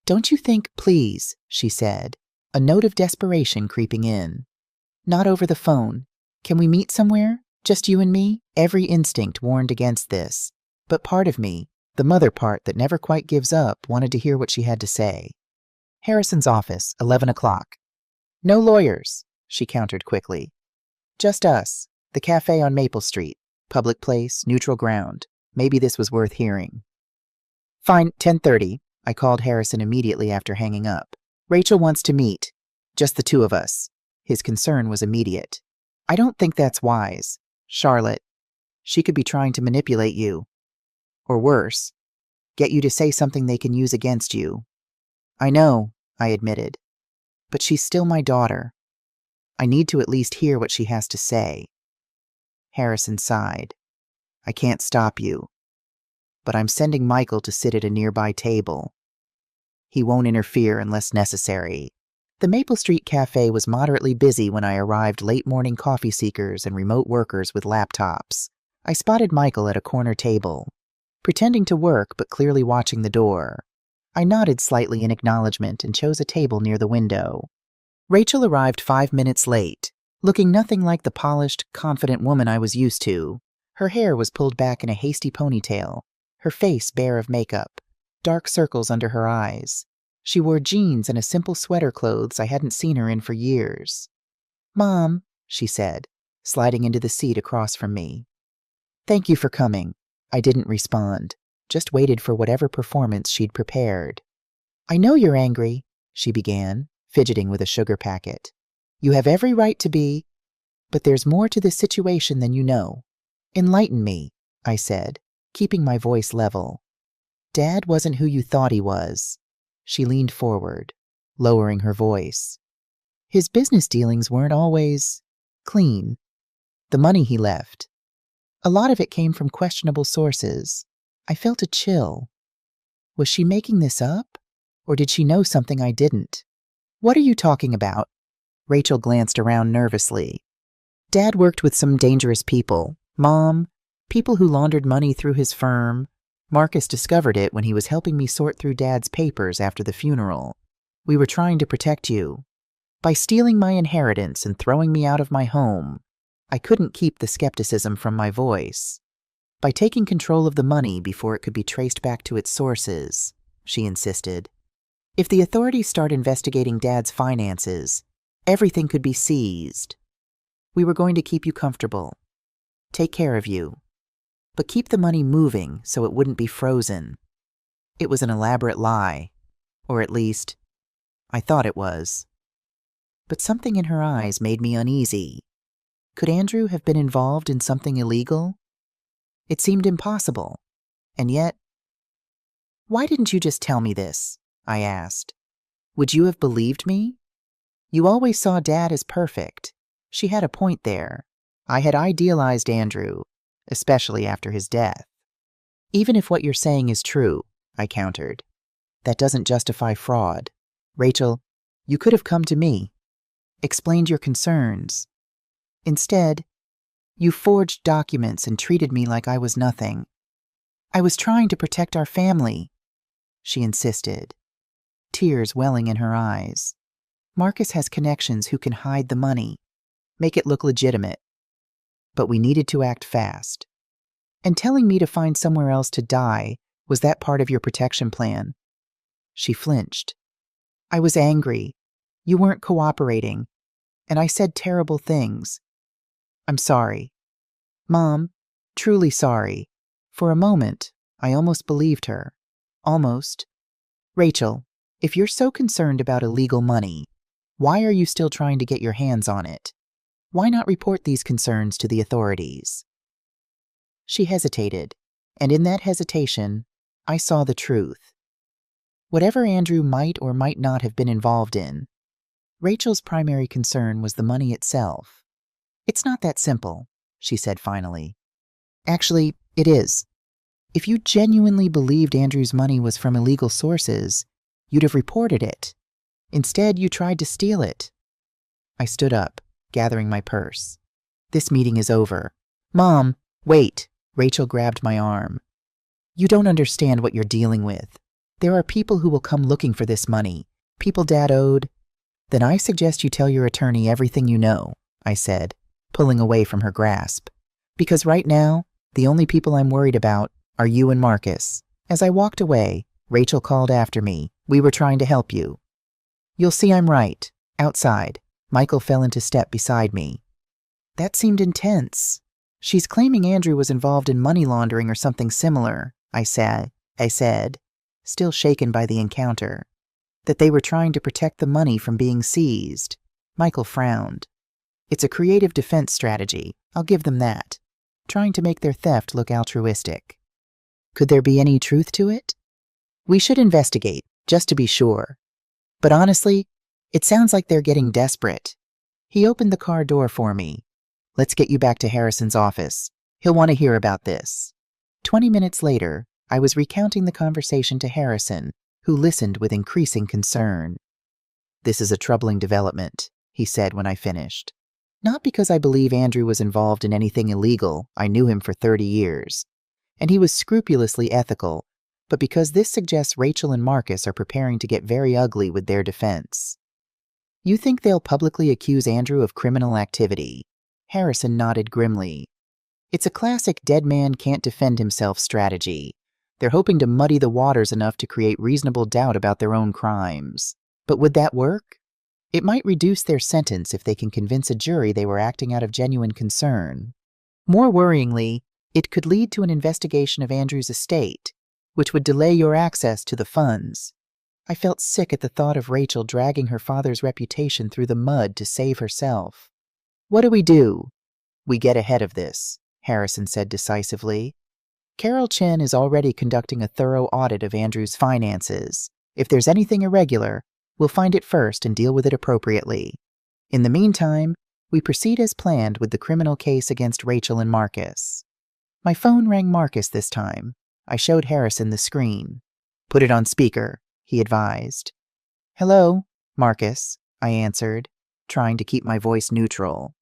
Don't you think, please," she said, a note of desperation creeping in. "Not over the phone. Can we meet somewhere? Just you and me?" Every instinct warned against this, but part of me, the mother part that never quite gives up, wanted to hear what she had to say. "Harrison's office, 11 o'clock. "No lawyers," she countered quickly. "Just us. The cafe on Maple Street. Public place, neutral ground. Maybe this was worth hearing." "Fine, 10:30. I called Harrison immediately after hanging up. "Rachel wants to meet. Just the two of us." His concern was immediate. "I don't think that's wise. Charlotte, she could be trying to manipulate you. Or worse, get you to say something they can use against you." "I know," I admitted. "But she's still my daughter. I need to at least hear what she has to say." Harrison sighed. "I can't stop you. But I'm sending Michael to sit at a nearby table. He won't interfere unless necessary." The Maple Street Cafe was moderately busy when I arrived. Late morning coffee seekers and remote workers with laptops. I spotted Michael at a corner table, pretending to work but clearly watching the door. I nodded slightly in acknowledgement and chose a table near the window. Rachel arrived 5 minutes late, looking nothing like the polished, confident woman I was used to. Her hair was pulled back in a hasty ponytail, her face bare of makeup, dark circles under her eyes. She wore jeans and a simple sweater clothes I hadn't seen her in for years. "Mom," she said, sliding into the seat across from me. "Thank you for coming." I didn't respond, just waited for whatever performance she'd prepared. "I know you're angry," she began, fidgeting with a sugar packet. "You have every right to be, but there's more to this situation than you know." "Enlighten me," I said, keeping my voice level. "Dad wasn't who you thought he was." She leaned forward, lowering her voice. "His business dealings weren't always clean. The money he left, a lot of it came from questionable sources." I felt a chill. Was she making this up? Or did she know something I didn't? "What are you talking about?" Rachel glanced around nervously. "Dad worked with some dangerous people. Mom, people who laundered money through his firm. Marcus discovered it when he was helping me sort through Dad's papers after the funeral. We were trying to protect you. By stealing my inheritance and throwing me out of my home, I couldn't keep the skepticism from my voice. By taking control of the money before it could be traced back to its sources," she insisted. "If the authorities start investigating Dad's finances, everything could be seized. We were going to keep you comfortable, take care of you, but keep the money moving so it wouldn't be frozen. It was an elaborate lie, or at least, I thought it was." But something in her eyes made me uneasy. Could Andrew have been involved in something illegal? It seemed impossible, and yet... "Why didn't you just tell me this?" I asked. "Would you have believed me? You always saw Dad as perfect." She had a point there. I had idealized Andrew, especially after his death. "Even if what you're saying is true," I countered, "that doesn't justify fraud. Rachel, you could have come to me, explained your concerns. Instead, you forged documents and treated me like I was nothing. I was trying to protect our family," she insisted, tears welling in her eyes. "Marcus has connections who can hide the money, make it look legitimate. But we needed to act fast. And telling me to find somewhere else to die, was that part of your protection plan?" She flinched. "I was angry. You weren't cooperating, and I said terrible things. I'm sorry. Mom, truly sorry." For a moment, I almost believed her. Almost. "Rachel, if you're so concerned about illegal money, why are you still trying to get your hands on it? Why not report these concerns to the authorities?" She hesitated, and in that hesitation, I saw the truth. whatever Andrew might or might not have been involved in. Rachel's primary concern was the money itself. "It's not that simple," she said finally. "Actually, it is. If you genuinely believed Andrew's money was from illegal sources, you'd have reported it. Instead, you tried to steal it." I stood up, gathering my purse. "This meeting is over." "Mom, wait." Rachel grabbed my arm. "You don't understand what you're dealing with. There are people who will come looking for this money, people Dad owed." "Then I suggest you tell your attorney everything you know," I said, pulling away from her grasp. "Because right now, the only people I'm worried about are you and Marcus." As I walked away, Rachel called after me. "We were trying to help you." "You'll see I'm right." Outside, Michael fell into step beside me. "That seemed intense." "She's claiming Andrew was involved in money laundering or something similar," I said, still shaken by the encounter. "That they were trying to protect the money from being seized." Michael frowned. "It's a creative defense strategy, I'll give them that. Trying to make their theft look altruistic." "Could there be any truth to it?" "We should investigate, just to be sure. But honestly, it sounds like they're getting desperate." He opened the car door for me. "Let's get you back to Harrison's office. He'll want to hear about this." 20 minutes later, I was recounting the conversation to Harrison, who listened with increasing concern. "This is a troubling development," he said when I finished. "Not because I believe Andrew was involved in anything illegal. I knew him for 30 years. And he was scrupulously ethical, but because this suggests Rachel and Marcus are preparing to get very ugly with their defense." "You think they'll publicly accuse Andrew of criminal activity?" Harrison nodded grimly. "It's a classic dead man can't defend himself strategy. They're hoping to muddy the waters enough to create reasonable doubt about their own crimes. But would that work? It might reduce their sentence if they can convince a jury they were acting out of genuine concern. More worryingly, it could lead to an investigation of Andrew's estate, which would delay your access to the funds." I felt sick at the thought of Rachel dragging her father's reputation through the mud to save herself. "What do? We get ahead of this," Harrison said decisively. "Carol Chen is already conducting a thorough audit of Andrew's finances. If there's anything irregular, we'll find it first and deal with it appropriately. In the meantime, we proceed as planned with the criminal case against Rachel and Marcus." My phone rang Marcus this time. I showed Harrison the screen. "Put it on speaker," he advised. "Hello, Marcus," I answered, trying to keep my voice neutral.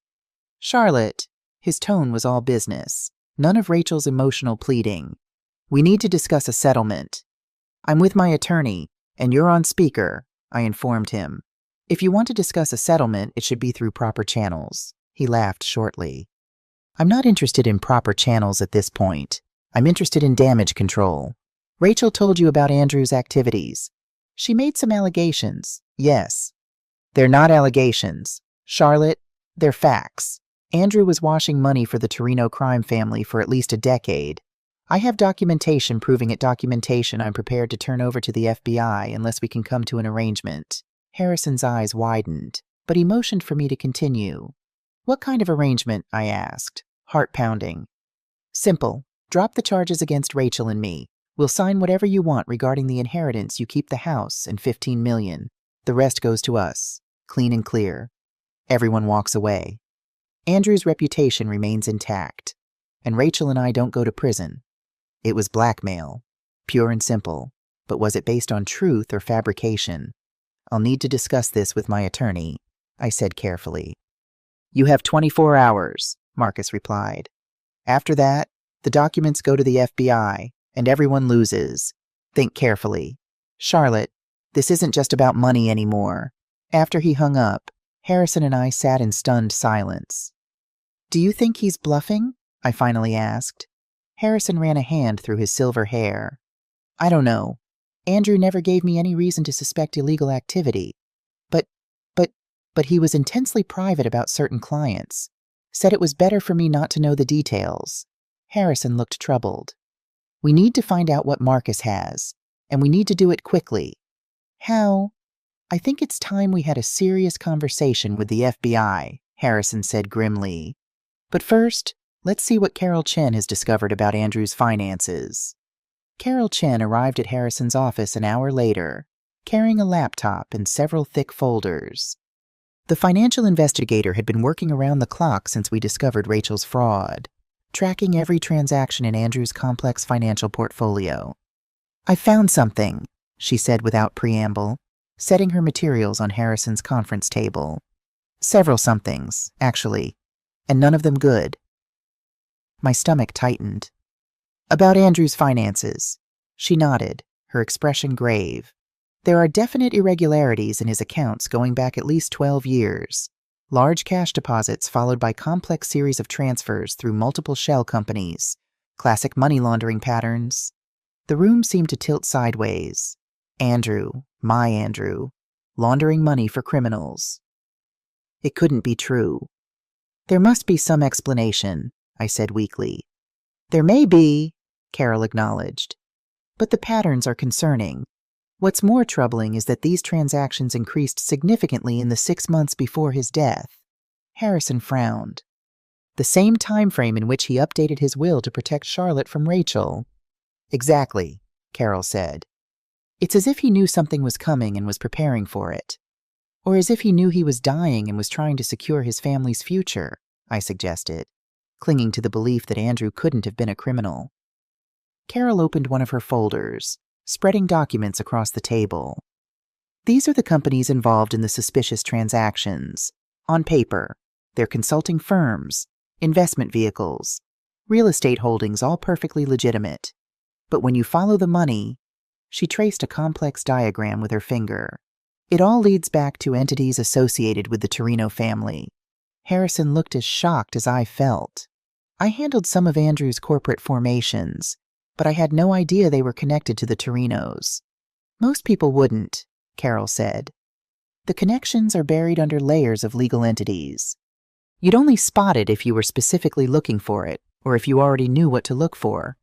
"Charlotte." His tone was all business, none of Rachel's emotional pleading. "We need to discuss a settlement." "I'm with my attorney, and you're on speaker," I informed him. "If you want to discuss a settlement, it should be through proper channels." He laughed shortly. "I'm not interested in proper channels at this point. I'm interested in damage control. Rachel told you about Andrew's activities. She made some allegations, yes. They're not allegations, Charlotte, they're facts. Andrew was washing money for the Torino crime family for at least a decade. I have documentation proving it, documentation I'm prepared to turn over to the FBI unless we can come to an arrangement." Harrison's eyes widened, but he motioned for me to continue. "What kind of arrangement?" I asked, heart pounding. "Simple. Drop the charges against Rachel and me. We'll sign whatever you want regarding the inheritance. You keep the house and $15 million. The rest goes to us. Clean and clear." Everyone walks away. Andrew's reputation remains intact, and Rachel and I don't go to prison. It was blackmail, pure and simple, but was it based on truth or fabrication? I'll need to discuss this with my attorney, I said carefully. "You have 24 hours, Marcus replied. "After that, the documents go to the FBI, and everyone loses. Think carefully. Charlotte, this isn't just about money anymore." After he hung up, Harrison and I sat in stunned silence. "Do you think he's bluffing?" I finally asked. Harrison ran a hand through his silver hair. "I don't know. Andrew never gave me any reason to suspect illegal activity. But he was intensely private about certain clients. Said it was better for me not to know the details." Harrison looked troubled. "We need to find out what Marcus has, and we need to do it quickly." "How?" "I think it's time we had a serious conversation with the FBI," Harrison said grimly. "But first, let's see what Carol Chen has discovered about Andrew's finances." Carol Chen arrived at Harrison's office an hour later, carrying a laptop and several thick folders. The financial investigator had been working around the clock since we discovered Rachel's fraud, tracking every transaction in Andrew's complex financial portfolio. "I found something," she said without preamble, setting her materials on Harrison's conference table. "Several somethings, actually, and none of them good." My stomach tightened. "About Andrew's finances." She nodded, her expression grave. "There are definite irregularities in his accounts going back at least 12 years. Large cash deposits followed by complex series of transfers through multiple shell companies. Classic money laundering patterns." The room seemed to tilt sideways. Andrew, my Andrew, laundering money for criminals. It couldn't be true. "There must be some explanation," I said weakly. "There may be," Carol acknowledged. "But the patterns are concerning. What's more troubling is that these transactions increased significantly in the 6 months before his death." Harrison frowned. "The same time frame in which he updated his will to protect Charlotte from Rachel." "Exactly," Carol said. "It's as if he knew something was coming and was preparing for it. Or as if he knew he was dying and was trying to secure his family's future," I suggested, clinging to the belief that Andrew couldn't have been a criminal. Carol opened one of her folders, spreading documents across the table. "These are the companies involved in the suspicious transactions. On paper, they're consulting firms, investment vehicles, real estate holdings, all perfectly legitimate. But when you follow the money," she traced a complex diagram with her finger, "it all leads back to entities associated with the Torino family." Harrison looked as shocked as I felt. I handled some of Andrew's corporate formations, but I had no idea they were connected to the Torinos. "Most people wouldn't," Carol said. "The connections are buried under layers of legal entities. You'd only spot it if you were specifically looking for it, or if you already knew what to look for,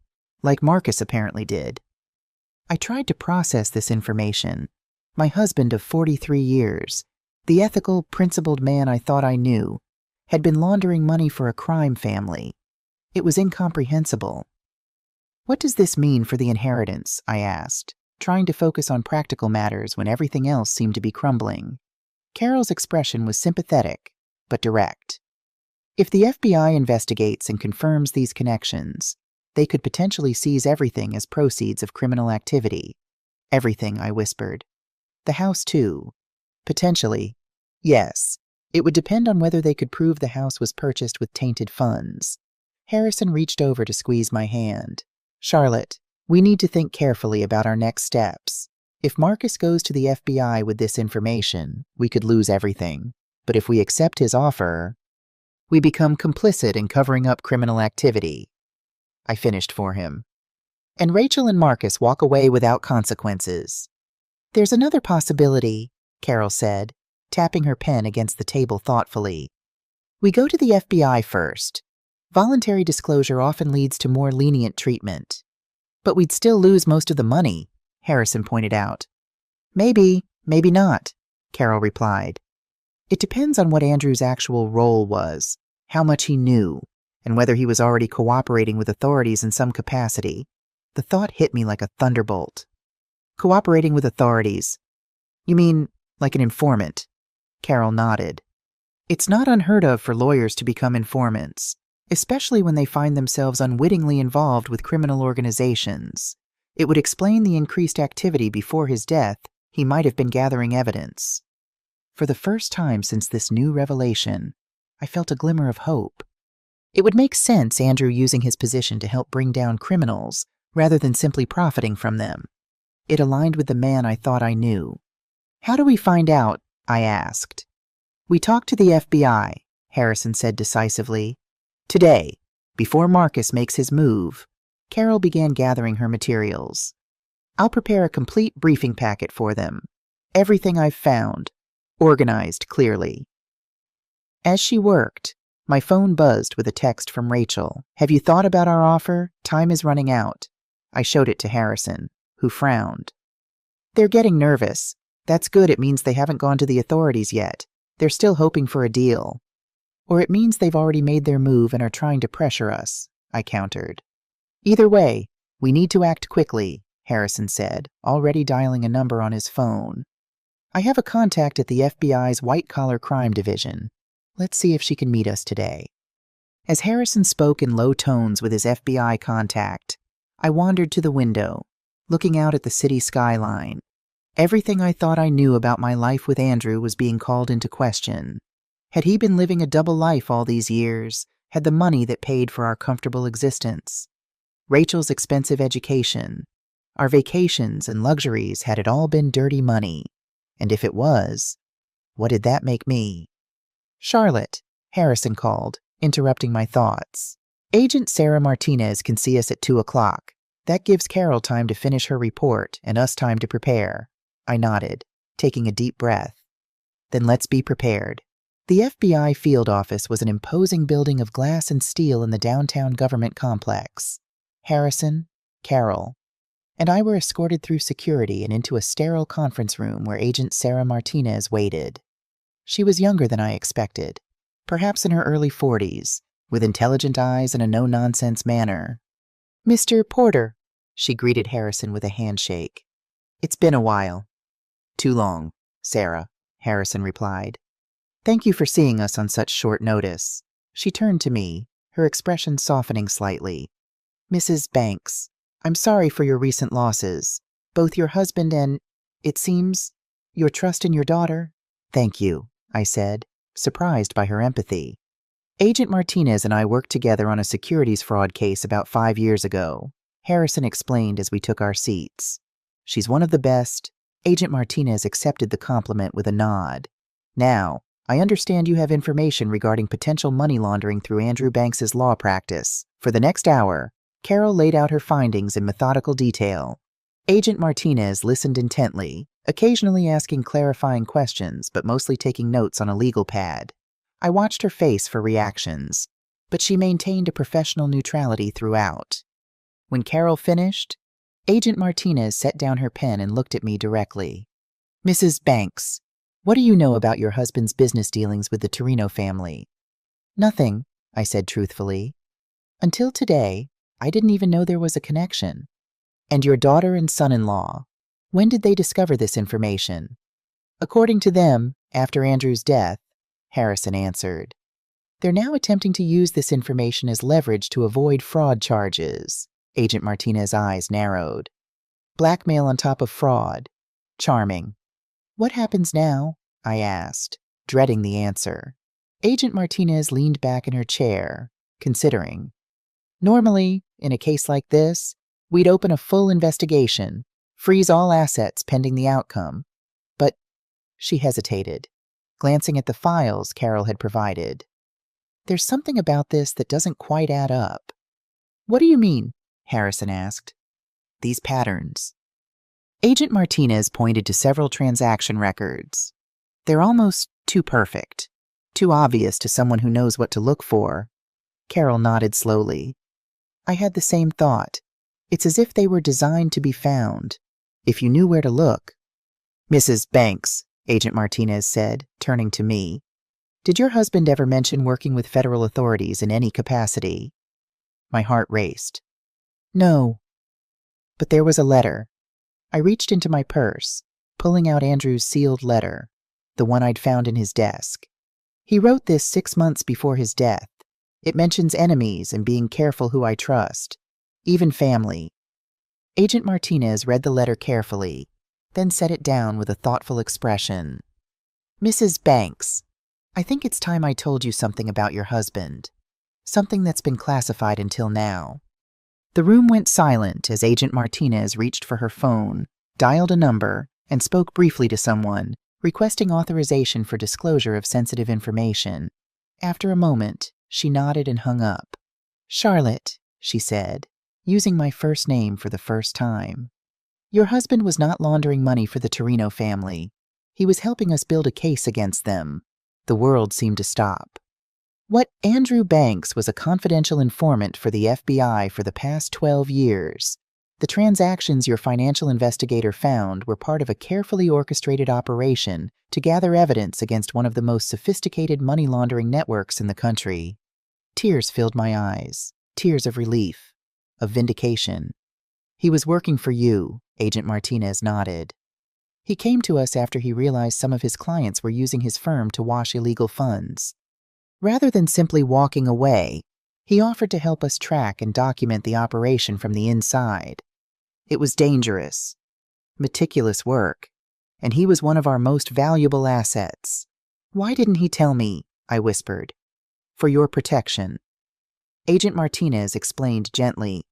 like Marcus apparently did." I tried to process this information. My husband of 43 years, the ethical, principled man I thought I knew, had been laundering money for a crime family. It was incomprehensible. "What does this mean for the inheritance?" I asked, trying to focus on practical matters when everything else seemed to be crumbling. Carol's expression was sympathetic, but direct. "If the FBI investigates and confirms these connections, they could potentially seize everything as proceeds of criminal activity." "Everything," I whispered. "The house, too." "Potentially. Yes. It would depend on whether they could prove the house was purchased with tainted funds." Harrison reached over to squeeze my hand. "Charlotte, we need to think carefully about our next steps. If Marcus goes to the FBI with this information, we could lose everything. But if we accept his offer, we become complicit in covering up criminal activity." I finished for him. "And Rachel and Marcus walk away without consequences." "There's another possibility," Carol said, tapping her pen against the table thoughtfully. "We go to the FBI first. Voluntary disclosure often leads to more lenient treatment." "But we'd still lose most of the money," Harrison pointed out. "Maybe, maybe not," Carol replied. "It depends on what Andrew's actual role was, how much he knew, and whether he was already cooperating with authorities in some capacity." The thought hit me like a thunderbolt. "Cooperating with authorities. You mean like an informant?" Carol nodded. "It's not unheard of for lawyers to become informants, especially when they find themselves unwittingly involved with criminal organizations. It would explain the increased activity before his death. He might have been gathering evidence." For the first time since this new revelation, I felt a glimmer of hope. It would make sense Andrew using his position to help bring down criminals rather than simply profiting from them. It aligned with the man I thought I knew. "How do we find out?" I asked. "We talk to the FBI," Harrison said decisively. "Today, before Marcus makes his move." Carol began gathering her materials. "I'll prepare a complete briefing packet for them. Everything I've found, organized clearly." As she worked, my phone buzzed with a text from Rachel. "Have you thought about our offer? Time is running out." I showed it to Harrison, who frowned. "They're getting nervous. That's good, it means they haven't gone to the authorities yet. They're still hoping for a deal. Or it means they've already made their move and are trying to pressure us," I countered. "Either way, We need to act quickly, Harrison said, already dialing a number on his phone. I have a contact at the FBI's white-collar crime division. Let's see if she can meet us today. As Harrison spoke in low tones with his FBI contact, I wandered to the window, looking out at the city skyline. Everything I thought I knew about my life with Andrew was being called into question. Had he been living a double life all these years? Had the money that paid for our comfortable existence, Rachel's expensive education, our vacations and luxuries, had it all been dirty money? And if it was, what did that make me? Charlotte, Harrison called, interrupting my thoughts. Agent Sarah Martinez can see us at 2 o'clock. That gives Carol time to finish her report and us time to prepare. I nodded, taking a deep breath. Then let's be prepared. The FBI field office was an imposing building of glass and steel in the downtown government complex. Harrison, Carol, and I were escorted through security and into a sterile conference room where Agent Sarah Martinez waited. She was younger than I expected, perhaps in her early 40s, with intelligent eyes and a no-nonsense manner. Mr. Porter, she greeted Harrison with a handshake. It's been a while. Too long, Sarah, Harrison replied. Thank you for seeing us on such short notice. She turned to me, her expression softening slightly. Mrs. Banks, I'm sorry for your recent losses. Both your husband and, it seems, your trust in your daughter. Thank you, I said, surprised by her empathy. Agent Martinez and I worked together on a securities fraud case about 5 years ago, Harrison explained as we took our seats. She's one of the best. Agent Martinez accepted the compliment with a nod. Now, I understand you have information regarding potential money laundering through Andrew Banks's law practice. For the next hour, Carol laid out her findings in methodical detail. Agent Martinez listened intently, occasionally asking clarifying questions, but mostly taking notes on a legal pad. I watched her face for reactions, but she maintained a professional neutrality throughout. When Carol finished, Agent Martinez set down her pen and looked at me directly. Mrs. Banks, what do you know about your husband's business dealings with the Torino family? Nothing, I said truthfully. Until today, I didn't even know there was a connection. And your daughter and son-in-law, when did they discover this information? According to them, after Andrew's death, Harrison answered. They're now attempting to use this information as leverage to avoid fraud charges. Agent Martinez's eyes narrowed. Blackmail on top of fraud. Charming. What happens now? I asked, dreading the answer. Agent Martinez leaned back in her chair, considering. Normally, in a case like this, we'd open a full investigation, freeze all assets pending the outcome. But she hesitated, glancing at the files Carol had provided. There's something about this that doesn't quite add up. What do you mean? Harrison asked. These patterns. Agent Martinez pointed to several transaction records. They're almost too perfect, too obvious to someone who knows what to look for. Carol nodded slowly. I had the same thought. It's as if they were designed to be found, if you knew where to look. Mrs. Banks, Agent Martinez said, turning to me. Did your husband ever mention working with federal authorities in any capacity? My heart raced. No. But there was a letter. I reached into my purse, pulling out Andrew's sealed letter, the one I'd found in his desk. He wrote this 6 months before his death. It mentions enemies and being careful who I trust, even family. Agent Martinez read the letter carefully, then set it down with a thoughtful expression. Mrs. Banks, I think it's time I told you something about your husband, something that's been classified until now. The room went silent as Agent Martinez reached for her phone, dialed a number, and spoke briefly to someone, requesting authorization for disclosure of sensitive information. After a moment, she nodded and hung up. Charlotte, she said, using my first name for the first time. Your husband was not laundering money for the Torino family. He was helping us build a case against them. The world seemed to stop. What Andrew Banks was a confidential informant for the FBI for the past 12 years. The transactions your financial investigator found were part of a carefully orchestrated operation to gather evidence against one of the most sophisticated money laundering networks in the country. Tears filled my eyes, tears of relief, of vindication. He was working for you, Agent Martinez nodded. He came to us after he realized some of his clients were using his firm to wash illegal funds. Rather than simply walking away, he offered to help us track and document the operation from the inside. It was dangerous, meticulous work, and he was one of our most valuable assets. Why didn't he tell me? I whispered. For your protection. Agent Martinez explained gently.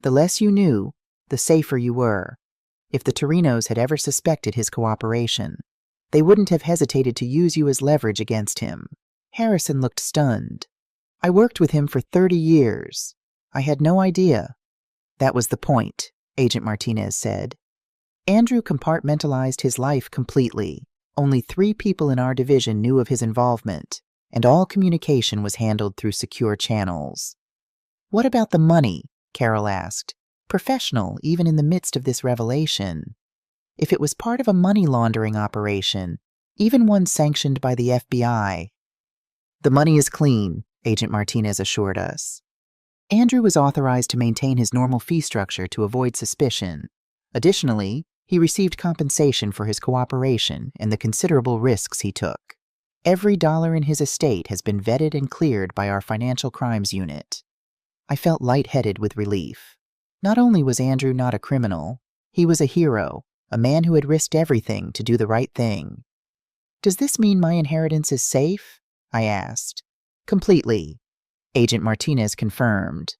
The less you knew, the safer you were. If the Torinos had ever suspected his cooperation, they wouldn't have hesitated to use you as leverage against him. Harrison looked stunned. I worked with him for 30 years. I had no idea. That was the point, Agent Martinez said. Andrew compartmentalized his life completely. Only 3 people in our division knew of his involvement, and all communication was handled through secure channels. What about the money? Carol asked. Professional, even in the midst of this revelation. If it was part of a money laundering operation, even one sanctioned by the FBI. The money is clean, Agent Martinez assured us. Andrew was authorized to maintain his normal fee structure to avoid suspicion. Additionally, he received compensation for his cooperation and the considerable risks he took. Every dollar in his estate has been vetted and cleared by our financial crimes unit. I felt lightheaded with relief. Not only was Andrew not a criminal, he was a hero, a man who had risked everything to do the right thing. Does this mean my inheritance is safe? I asked. Completely. Agent Martinez confirmed.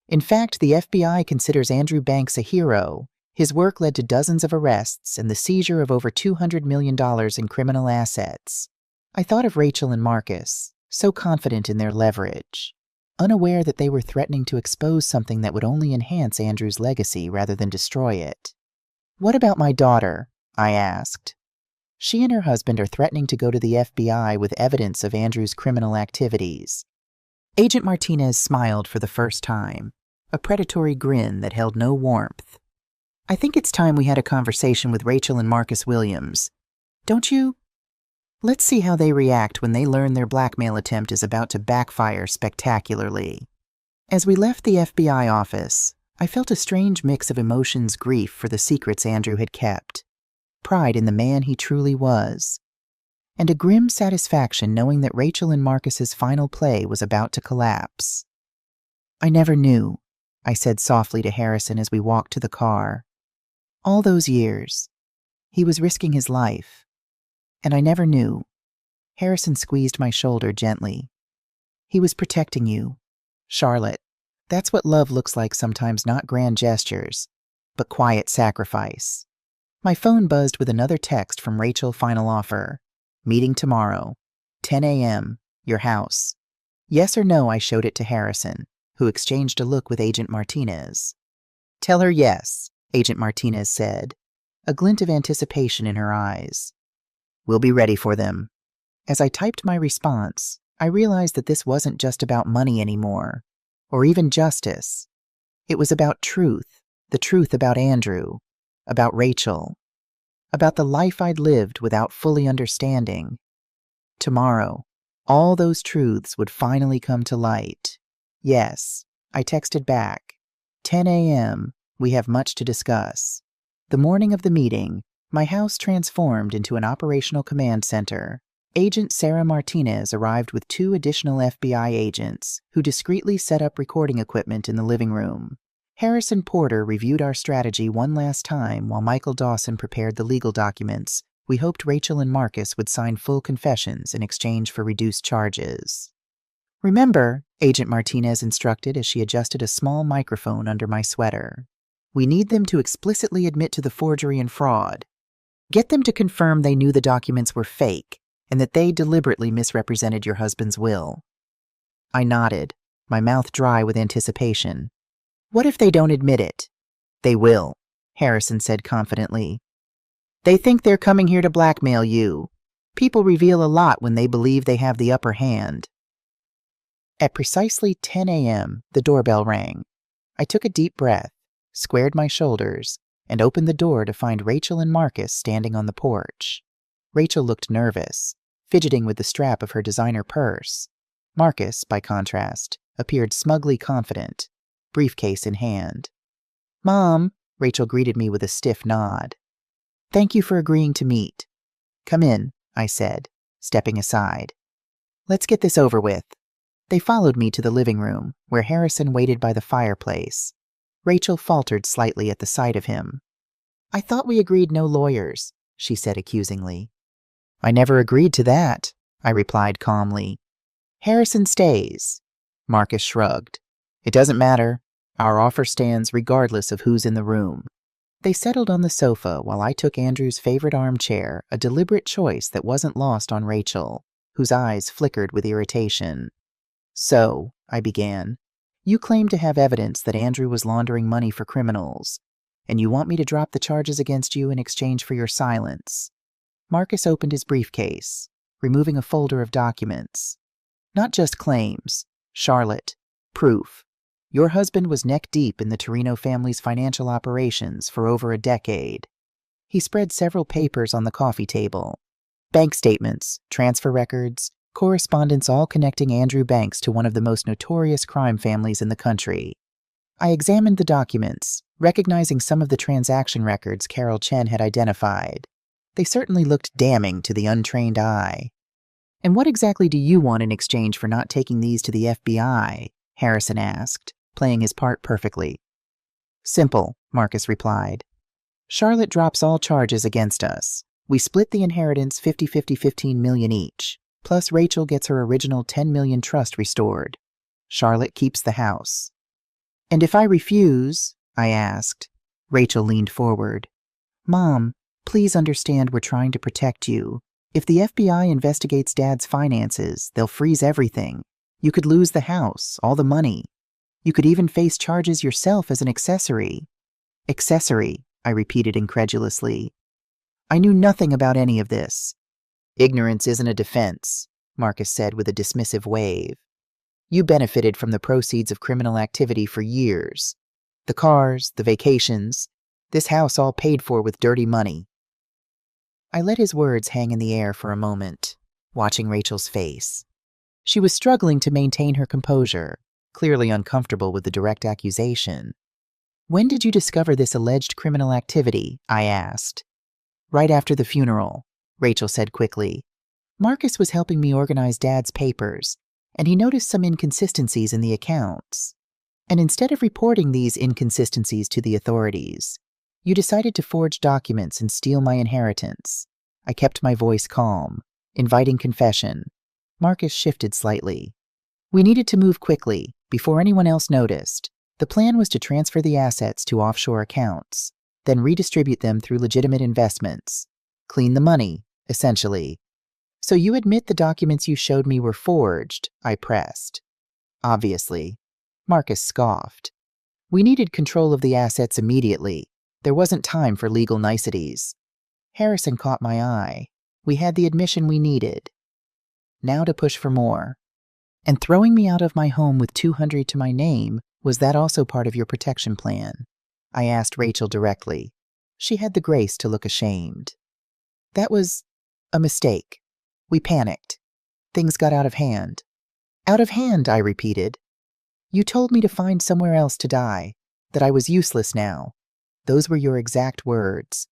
In fact, the FBI considers Andrew Banks a hero. His work led to dozens of arrests and the seizure of over $200 million in criminal assets. I thought of Rachel and Marcus, so confident in their leverage, unaware that they were threatening to expose something that would only enhance Andrew's legacy rather than destroy it. What about my daughter? I asked. She and her husband are threatening to go to the FBI with evidence of Andrew's criminal activities. Agent Martinez smiled for the first time, a predatory grin that held no warmth. I think it's time we had a conversation with Rachel and Marcus Williams. Don't you? Let's see how they react when they learn their blackmail attempt is about to backfire spectacularly. As we left the FBI office, I felt a strange mix of emotions, grief for the secrets Andrew had kept, pride in the man he truly was, and a grim satisfaction knowing that Rachel and Marcus's final play was about to collapse. I never knew, I said softly to Harrison as we walked to the car. All those years, he was risking his life, and I never knew. Harrison squeezed my shoulder gently. He was protecting you, Charlotte. That's what love looks like sometimes, not grand gestures, but quiet sacrifice. My phone buzzed with another text from Rachel. Final offer. Meeting tomorrow. 10 a.m. Your house. Yes or no, I showed it to Harrison, who exchanged a look with Agent Martinez. Tell her yes, Agent Martinez said, a glint of anticipation in her eyes. We'll be ready for them. As I typed my response, I realized that this wasn't just about money anymore, or even justice. It was about truth, the truth about Andrew, about Rachel, about the life I'd lived without fully understanding. Tomorrow, all those truths would finally come to light. Yes, I texted back. 10 a.m., we have much to discuss. The morning of the meeting, my house transformed into an operational command center. Agent Sarah Martinez arrived with 2 additional FBI agents, who discreetly set up recording equipment in the living room. Harrison Porter reviewed our strategy one last time while Michael Dawson prepared the legal documents. We hoped Rachel and Marcus would sign full confessions in exchange for reduced charges. Remember, Agent Martinez instructed as she adjusted a small microphone under my sweater. We need them to explicitly admit to the forgery and fraud. Get them to confirm they knew the documents were fake and that they deliberately misrepresented your husband's will. I nodded, my mouth dry with anticipation. What if they don't admit it? They will, Harrison said confidently. They think they're coming here to blackmail you. People reveal a lot when they believe they have the upper hand. At precisely 10 a.m., the doorbell rang. I took a deep breath, squared my shoulders, and opened the door to find Rachel and Marcus standing on the porch. Rachel looked nervous, fidgeting with the strap of her designer purse. Marcus, by contrast, appeared smugly confident, briefcase in hand. Mom, Rachel greeted me with a stiff nod. Thank you for agreeing to meet. Come in, I said, stepping aside. Let's get this over with. They followed me to the living room, where Harrison waited by the fireplace. Rachel faltered slightly at the sight of him. I thought we agreed no lawyers, she said accusingly. I never agreed to that, I replied calmly. Harrison stays. Marcus shrugged. It doesn't matter. Our offer stands regardless of who's in the room. They settled on the sofa while I took Andrew's favorite armchair, a deliberate choice that wasn't lost on Rachel, whose eyes flickered with irritation. So, I began, you claim to have evidence that Andrew was laundering money for criminals, and you want me to drop the charges against you in exchange for your silence. Marcus opened his briefcase, removing a folder of documents. Not just claims, Charlotte, proof. Your husband was neck-deep in the Torino family's financial operations for over a decade. He spread several papers on the coffee table. Bank statements, transfer records, correspondence all connecting Andrew Banks to one of the most notorious crime families in the country. I examined the documents, recognizing some of the transaction records Carol Chen had identified. They certainly looked damning to the untrained eye. And what exactly do you want in exchange for not taking these to the FBI? Harrison asked, playing his part perfectly. Simple, Marcus replied. Charlotte drops all charges against us. We split the inheritance 50-50, 15 million each, plus Rachel gets her original 10 million trust restored. Charlotte keeps the house. And if I refuse, I asked. Rachel leaned forward. Mom, please understand we're trying to protect you. If the FBI investigates Dad's finances, they'll freeze everything. You could lose the house, all the money. You could even face charges yourself as an accessory. Accessory, I repeated incredulously. I knew nothing about any of this. Ignorance isn't a defense, Marcus said with a dismissive wave. You benefited from the proceeds of criminal activity for years. The cars, the vacations, this house all paid for with dirty money. I let his words hang in the air for a moment, watching Rachel's face. She was struggling to maintain her composure, clearly uncomfortable with the direct accusation. When did you discover this alleged criminal activity? I asked. Right after the funeral, Rachel said quickly. Marcus was helping me organize Dad's papers, and he noticed some inconsistencies in the accounts. And instead of reporting these inconsistencies to the authorities, you decided to forge documents and steal my inheritance. I kept my voice calm, inviting confession. Marcus shifted slightly. We needed to move quickly, before anyone else noticed. The plan was to transfer the assets to offshore accounts, then redistribute them through legitimate investments. Clean the money, essentially. So you admit the documents you showed me were forged, I pressed. Obviously. Marcus scoffed. We needed control of the assets immediately. There wasn't time for legal niceties. Harrison caught my eye. We had the admission we needed. Now to push for more. And throwing me out of my home with 200 to my name, was that also part of your protection plan? I asked Rachel directly. She had the grace to look ashamed. That was a mistake. We panicked. Things got out of hand. Out of hand, I repeated. You told me to find somewhere else to die, that I was useless now. Those were your exact words.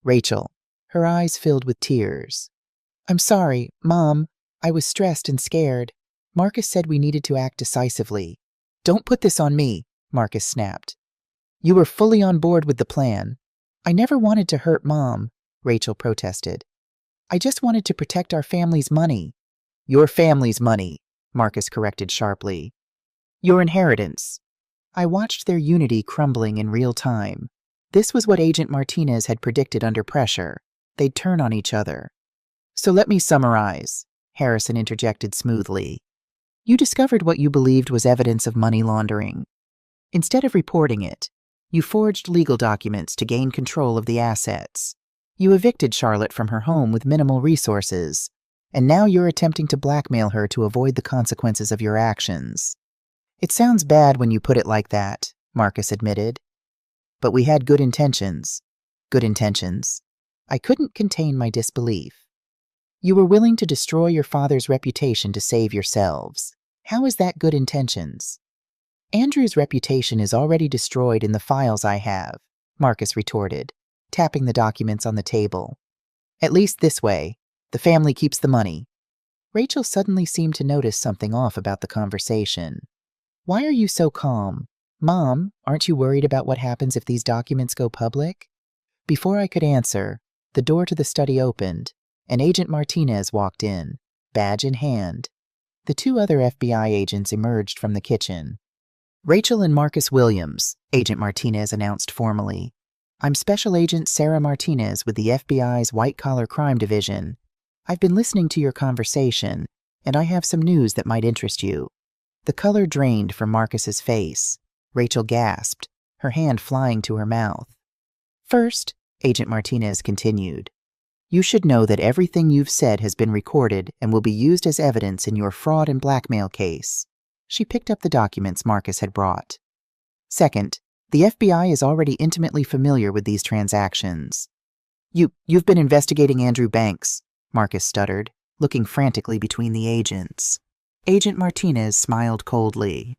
Rachel, her eyes filled with tears. I'm sorry, Mom. I was stressed and scared. Marcus said we needed to act decisively. Don't put this on me, Marcus snapped. You were fully on board with the plan. I never wanted to hurt Mom, Rachel protested. I just wanted to protect our family's money. Your family's money, Marcus corrected sharply. Your inheritance. I watched their unity crumbling in real time. This was what Agent Martinez had predicted under pressure. They'd turn on each other. So let me summarize, Harrison interjected smoothly. You discovered what you believed was evidence of money laundering. Instead of reporting it, you forged legal documents to gain control of the assets. You evicted Charlotte from her home with minimal resources, and now you're attempting to blackmail her to avoid the consequences of your actions. It sounds bad when you put it like that, Marcus admitted. But we had good intentions. Good intentions. I couldn't contain my disbelief. You were willing to destroy your father's reputation to save yourselves. How is that good intentions? Andrew's reputation is already destroyed in the files I have, Marcus retorted, tapping the documents on the table. At least this way, the family keeps the money. Rachel suddenly seemed to notice something off about the conversation. Why are you so calm? Mom, aren't you worried about what happens if these documents go public? Before I could answer, the door to the study opened, and Agent Martinez walked in, badge in hand. The two other FBI agents emerged from the kitchen. Rachel and Marcus Williams, Agent Martinez announced formally. I'm Special Agent Sarah Martinez with the FBI's White Collar Crime Division. I've been listening to your conversation, and I have some news that might interest you. The color drained from Marcus's face. Rachel gasped, her hand flying to her mouth. First, Agent Martinez continued, you should know that everything you've said has been recorded and will be used as evidence in your fraud and blackmail case. She picked up the documents Marcus had brought. Second, the FBI is already intimately familiar with these transactions. You've been investigating Andrew Banks, Marcus stuttered, looking frantically between the agents. Agent Martinez smiled coldly.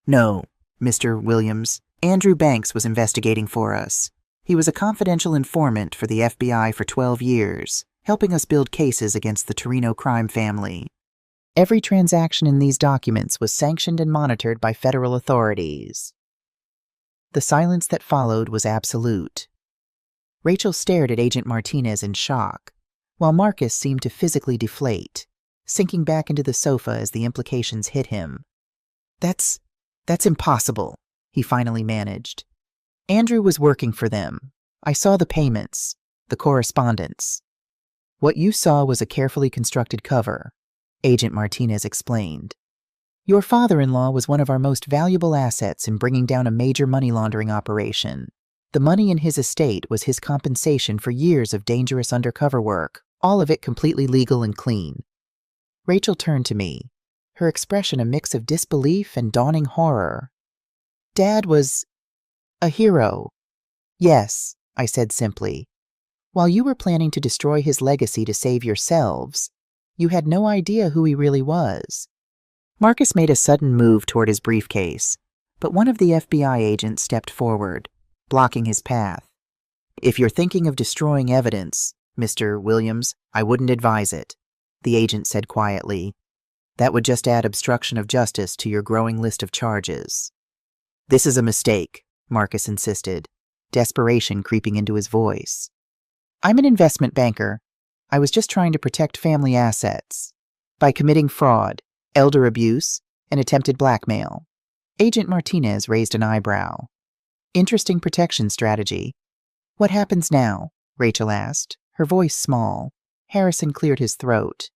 No, Mr. Williams, Andrew Banks was investigating for us. He was a confidential informant for the FBI for 12 years, helping us build cases against the Torino crime family. Every transaction in these documents was sanctioned and monitored by federal authorities. The silence that followed was absolute. Rachel stared at Agent Martinez in shock, while Marcus seemed to physically deflate, sinking back into the sofa as the implications hit him. That's impossible, he finally managed. Andrew was working for them. I saw the payments, the correspondence. What you saw was a carefully constructed cover, Agent Martinez explained. Your father-in-law was one of our most valuable assets in bringing down a major money laundering operation. The money in his estate was his compensation for years of dangerous undercover work, all of it completely legal and clean. Rachel turned to me, her expression a mix of disbelief and dawning horror. Dad was a hero. Yes, I said simply. While you were planning to destroy his legacy to save yourselves, you had no idea who he really was. Marcus made a sudden move toward his briefcase, but one of the FBI agents stepped forward, blocking his path. If you're thinking of destroying evidence, Mr. Williams, I wouldn't advise it, the agent said quietly. That would just add obstruction of justice to your growing list of charges. This is a mistake, Marcus insisted, desperation creeping into his voice. I'm an investment banker. I was just trying to protect family assets by committing fraud, elder abuse, and attempted blackmail. Agent Martinez raised an eyebrow. Interesting protection strategy. What happens now? Rachel asked, her voice small. Harrison cleared his throat.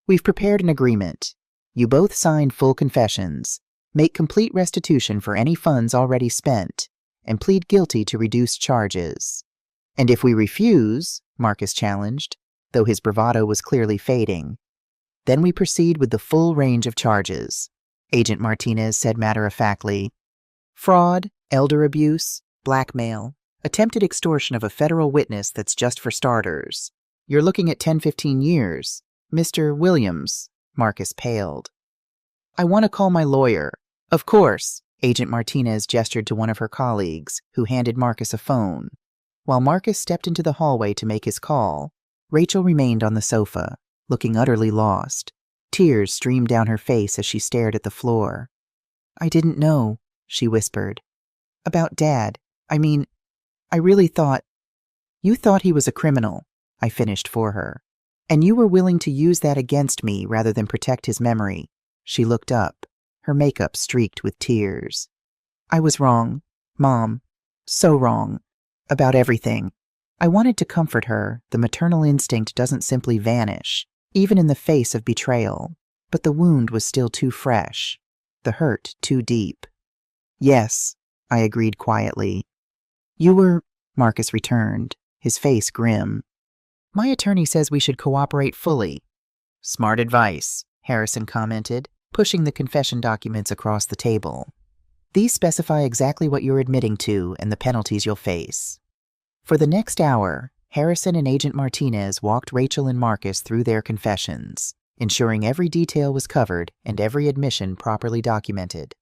We've prepared an agreement. You both sign full confessions, make complete restitution for any funds already spent, and plead guilty to reduced charges. And if we refuse, Marcus challenged, though his bravado was clearly fading, then we proceed with the full range of charges, Agent Martinez said matter-of-factly. Fraud, elder abuse, blackmail, attempted extortion of a federal witness that's just for starters. You're looking at 10-15 years. Mr. Williams, Marcus paled. I want to call my lawyer. Of course, Agent Martinez gestured to one of her colleagues, who handed Marcus a phone. While Marcus stepped into the hallway to make his call, Rachel remained on the sofa, looking utterly lost. Tears streamed down her face as she stared at the floor. I didn't know, she whispered. About Dad. I really thought... You thought he was a criminal, I finished for her. And you were willing to use that against me rather than protect his memory. She looked up, her makeup streaked with tears. I was wrong, Mom. So wrong. About everything. I wanted to comfort her. The maternal instinct doesn't simply vanish, even in the face of betrayal. But the wound was still too fresh. The hurt too deep. Yes, I agreed quietly. You were... Marcus returned, his face grim. My attorney says we should cooperate fully. Smart advice, Harrison commented, pushing the confession documents across the table. These specify exactly what you're admitting to and the penalties you'll face. For the next hour, Harrison and Agent Martinez walked Rachel and Marcus through their confessions, ensuring every detail was covered and every admission properly documented.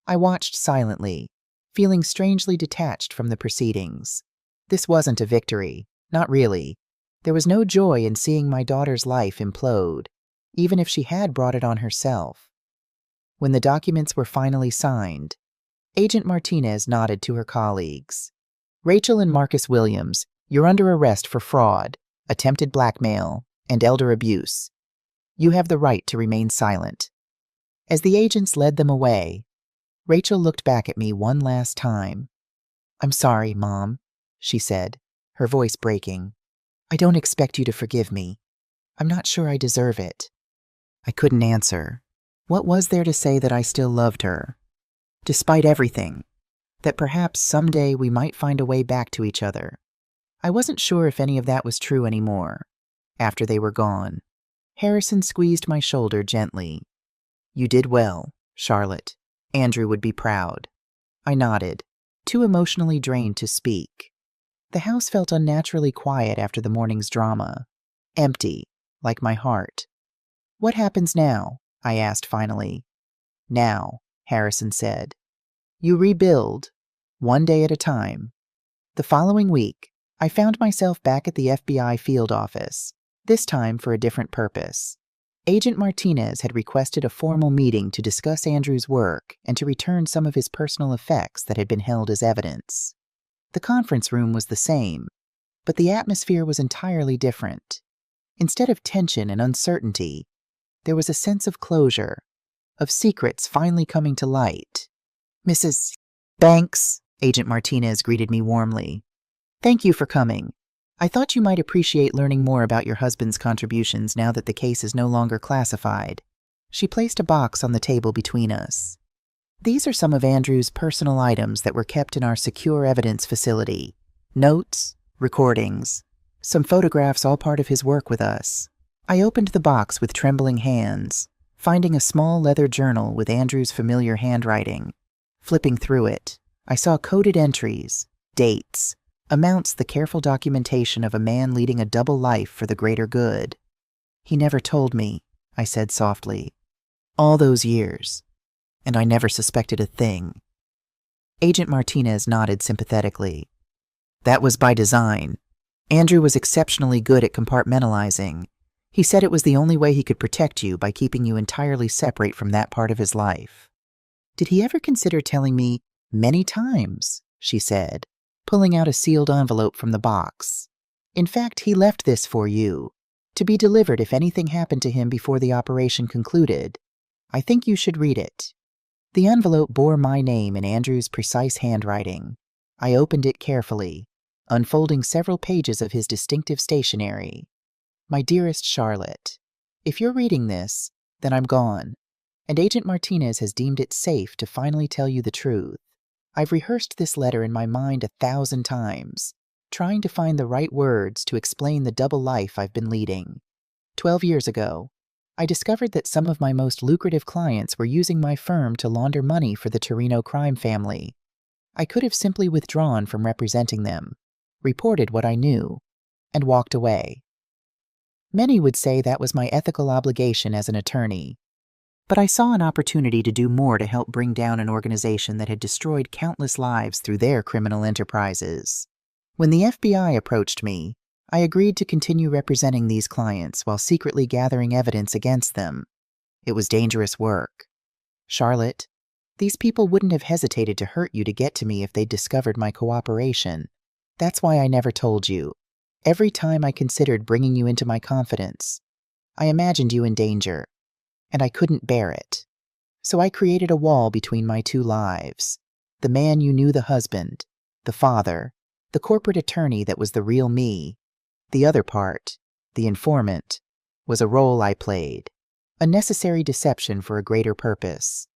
I watched silently, feeling strangely detached from the proceedings. This wasn't a victory, not really. There was no joy in seeing my daughter's life implode, even if she had brought it on herself. When the documents were finally signed, Agent Martinez nodded to her colleagues. "Rachel and Marcus Williams, you're under arrest for fraud, attempted blackmail, and elder abuse. You have the right to remain silent." As the agents led them away, Rachel looked back at me one last time. "I'm sorry, Mom," she said, her voice breaking. "I don't expect you to forgive me. I'm not sure I deserve it." I couldn't answer. What was there to say that I still loved her? Despite everything, that perhaps someday we might find a way back to each other. I wasn't sure if any of that was true anymore. After they were gone, Harrison squeezed my shoulder gently. "You did well, Charlotte. Andrew would be proud." I nodded, too emotionally drained to speak. The house felt unnaturally quiet after the morning's drama. Empty, like my heart. "What happens now?" I asked finally. "Now," Harrison said, "you rebuild, one day at a time." The following week, I found myself back at the FBI field office, this time for a different purpose. Agent Martinez had requested a formal meeting to discuss Andrew's work and to return some of his personal effects that had been held as evidence. The conference room was the same, but the atmosphere was entirely different. Instead of tension and uncertainty, there was a sense of closure, of secrets finally coming to light. "Mrs. Banks," Agent Martinez greeted me warmly. "Thank you for coming. I thought you might appreciate learning more about your husband's contributions now that the case is no longer classified." She placed a box on the table between us. "These are some of Andrew's personal items that were kept in our secure evidence facility. Notes, recordings, some photographs, all part of his work with us." I opened the box with trembling hands, finding a small leather journal with Andrew's familiar handwriting. Flipping through it, I saw coded entries, dates, amounts, the careful documentation of a man leading a double life for the greater good. "He never told me," I said softly. "All those years, and I never suspected a thing." Agent Martinez nodded sympathetically. "That was by design. Andrew was exceptionally good at compartmentalizing. He said it was the only way he could protect you, by keeping you entirely separate from that part of his life." "Did he ever consider telling me?" "Many times," she said, pulling out a sealed envelope from the box. "In fact, he left this for you, to be delivered if anything happened to him before the operation concluded. I think you should read it." The envelope bore my name in Andrew's precise handwriting. I opened it carefully, unfolding several pages of his distinctive stationery. "My dearest Charlotte, if you're reading this, then I'm gone, and Agent Martinez has deemed it safe to finally tell you the truth. I've rehearsed this letter in my mind 1,000 times, trying to find the right words to explain the double life I've been leading. 12 years ago, I discovered that some of my most lucrative clients were using my firm to launder money for the Torino crime family. I could have simply withdrawn from representing them, reported what I knew, and walked away. Many would say that was my ethical obligation as an attorney. But I saw an opportunity to do more to help bring down an organization that had destroyed countless lives through their criminal enterprises. When the FBI approached me, I agreed to continue representing these clients while secretly gathering evidence against them. It was dangerous work. Charlotte, these people wouldn't have hesitated to hurt you to get to me if they'd discovered my cooperation. That's why I never told you. Every time I considered bringing you into my confidence, I imagined you in danger, and I couldn't bear it. So I created a wall between my two lives. The man you knew, the husband, the father, the corporate attorney that was the real me. The other part, the informant, was a role I played, a necessary deception for a greater purpose.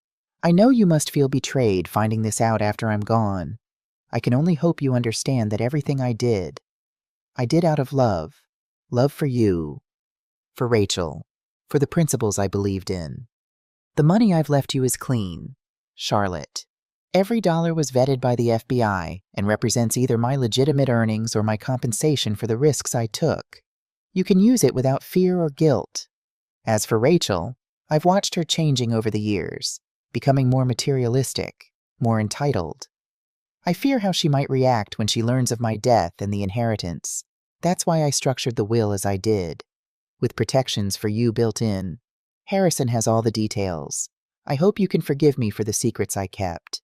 I know you must feel betrayed finding this out after I'm gone. I can only hope you understand that everything I did out of love for you, for Rachel, for the principles I believed in. The money I've left you is clean, Charlotte. Every dollar was vetted by the FBI and represents either my legitimate earnings or my compensation for the risks I took. You can use it without fear or guilt. As for Rachel, I've watched her changing over the years, becoming more materialistic, more entitled. I fear how she might react when she learns of my death and the inheritance. That's why I structured the will as I did, with protections for you built in. Harrison has all the details. I hope you can forgive me for the secrets I kept.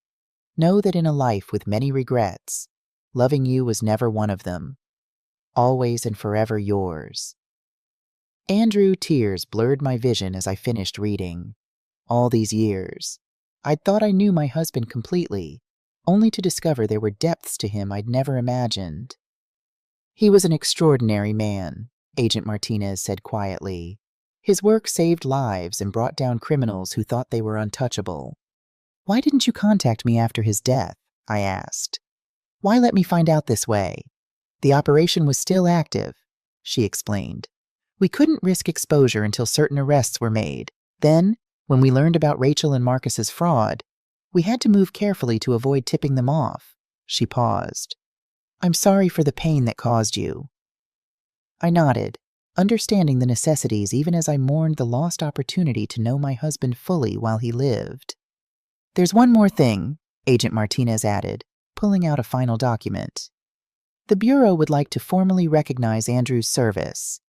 Know that in a life with many regrets, loving you was never one of them. Always and forever yours. Andrew, tears blurred my vision as I finished reading. All these years, I'd thought I knew my husband completely, only to discover there were depths to him I'd never imagined. He was an extraordinary man, Agent Martinez said quietly. His work saved lives and brought down criminals who thought they were untouchable. Why didn't you contact me after his death? I asked. Why let me find out this way? The operation was still active, she explained. We couldn't risk exposure until certain arrests were made. Then, when we learned about Rachel and Marcus's fraud, we had to move carefully to avoid tipping them off. She paused. I'm sorry for the pain that caused you. I nodded, understanding the necessities even as I mourned the lost opportunity to know my husband fully while he lived. There's one more thing, Agent Martinez added, pulling out a final document. The Bureau would like to formally recognize Andrew's service.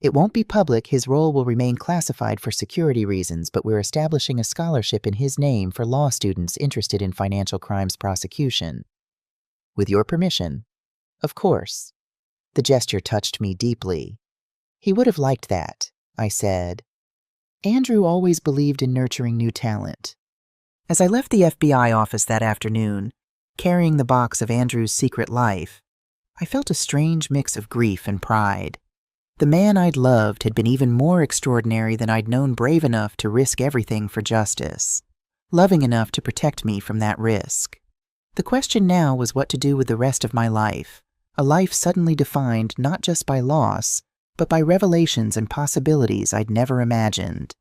It won't be public, his role will remain classified for security reasons, but we're establishing a scholarship in his name for law students interested in financial crimes prosecution. With your permission, of course. The gesture touched me deeply. He would have liked that, I said. Andrew always believed in nurturing new talent. As I left the FBI office that afternoon, carrying the box of Andrew's secret life, I felt a strange mix of grief and pride. The man I'd loved had been even more extraordinary than I'd known, brave enough to risk everything for justice, loving enough to protect me from that risk. The question now was what to do with the rest of my life, a life suddenly defined not just by loss, but by revelations and possibilities I'd never imagined.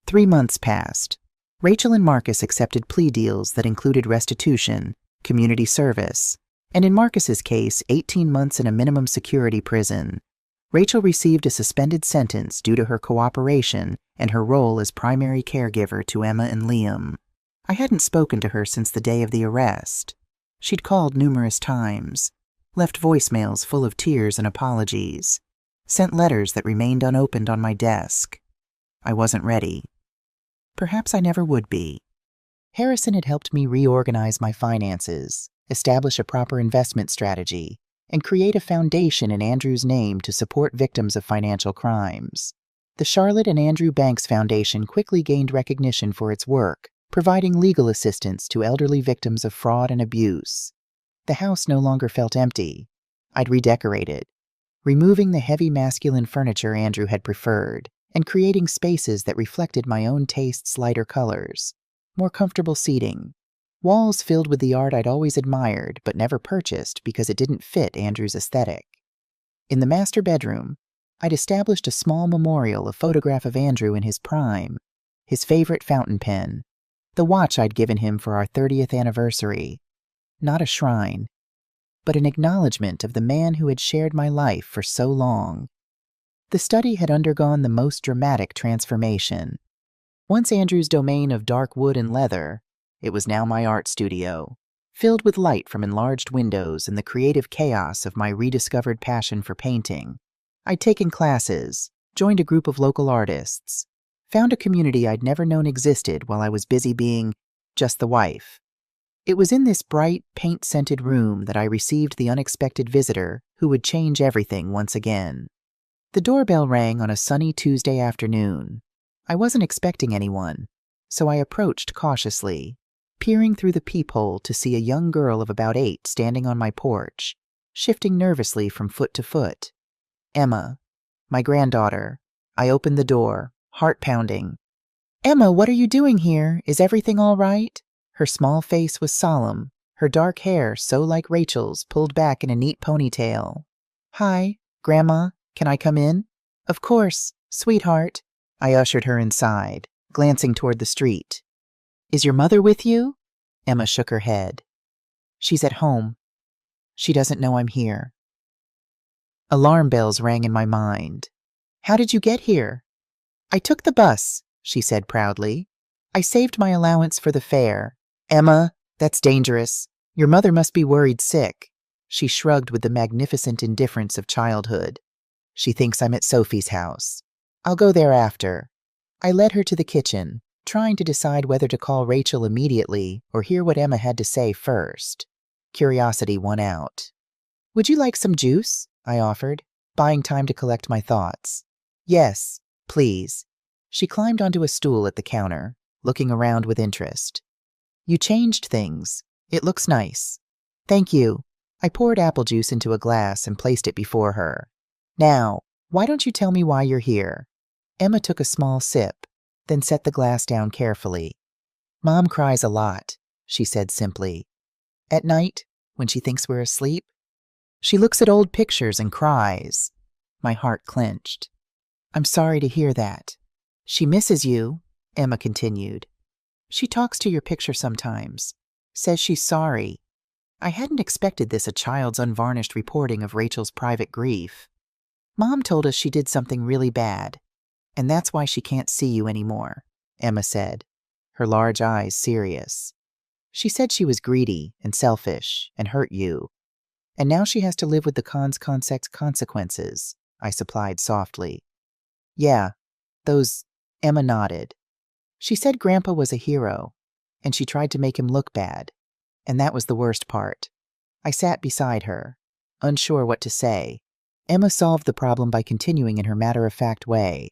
3 months passed. Rachel and Marcus accepted plea deals that included restitution, community service, and in Marcus's case, 18 months in a minimum security prison. Rachel received a suspended sentence due to her cooperation and her role as primary caregiver to Emma and Liam. I hadn't spoken to her since the day of the arrest. She'd called numerous times, left voicemails full of tears and apologies, sent letters that remained unopened on my desk. I wasn't ready. Perhaps I never would be. Harrison had helped me reorganize my finances, establish a proper investment strategy, and create a foundation in Andrew's name to support victims of financial crimes. The Charlotte and Andrew Banks Foundation quickly gained recognition for its work, providing legal assistance to elderly victims of fraud and abuse. The house no longer felt empty. I'd redecorated, removing the heavy masculine furniture Andrew had preferred, and creating spaces that reflected my own taste's lighter colors, more comfortable seating, walls filled with the art I'd always admired but never purchased because it didn't fit Andrew's aesthetic. In the master bedroom, I'd established a small memorial, a photograph of Andrew in his prime, his favorite fountain pen, the watch I'd given him for our 30th anniversary. Not a shrine, but an acknowledgement of the man who had shared my life for so long. The study had undergone the most dramatic transformation. Once Andrew's domain of dark wood and leather, it was now my art studio, filled with light from enlarged windows and the creative chaos of my rediscovered passion for painting. I'd taken classes, joined a group of local artists, found a community I'd never known existed while I was busy being just the wife. It was in this bright, paint-scented room that I received the unexpected visitor who would change everything once again. The doorbell rang on a sunny Tuesday afternoon. I wasn't expecting anyone, so I approached cautiously, peering through the peephole to see a young girl of about 8 standing on my porch, shifting nervously from foot to foot. Emma, my granddaughter. I opened the door, heart pounding. "Emma, what are you doing here? Is everything all right?" Her small face was solemn, her dark hair, so like Rachel's, pulled back in a neat ponytail. "Hi, Grandma, can I come in?" "Of course, sweetheart." I ushered her inside, glancing toward the street. "Is your mother with you?" Emma shook her head. "She's at home. She doesn't know I'm here." Alarm bells rang in my mind. "How did you get here?" "I took the bus," she said proudly. "I saved my allowance for the fare." "Emma, that's dangerous. Your mother must be worried sick. She shrugged with the magnificent indifference of childhood. She thinks I'm at Sophie's house. I'll go there after. I led her to the kitchen, trying to decide whether to call Rachel immediately or hear what Emma had to say first. Curiosity won out. Would you like some juice? I offered, buying time to collect my thoughts. Yes, please. She climbed onto a stool at the counter, looking around with interest. You changed things. It looks nice. Thank you. I poured apple juice into a glass and placed it before her. Now, why don't you tell me why you're here? Emma took a small sip, then set the glass down carefully. Mom cries a lot, she said simply. At night, when she thinks we're asleep, she looks at old pictures and cries. My heart clenched. I'm sorry to hear that. She misses you, Emma continued. She talks to your picture sometimes, says she's sorry. I hadn't expected this, a child's unvarnished reporting of Rachel's private grief. Mom told us she did something really bad, and that's why she can't see you anymore, Emma said, her large eyes serious. She said she was greedy and selfish and hurt you, and now she has to live with the consequences, I supplied softly. Yeah, those, Emma nodded. She said Grandpa was a hero, and she tried to make him look bad, and that was the worst part. I sat beside her, unsure what to say. Emma solved the problem by continuing in her matter-of-fact way.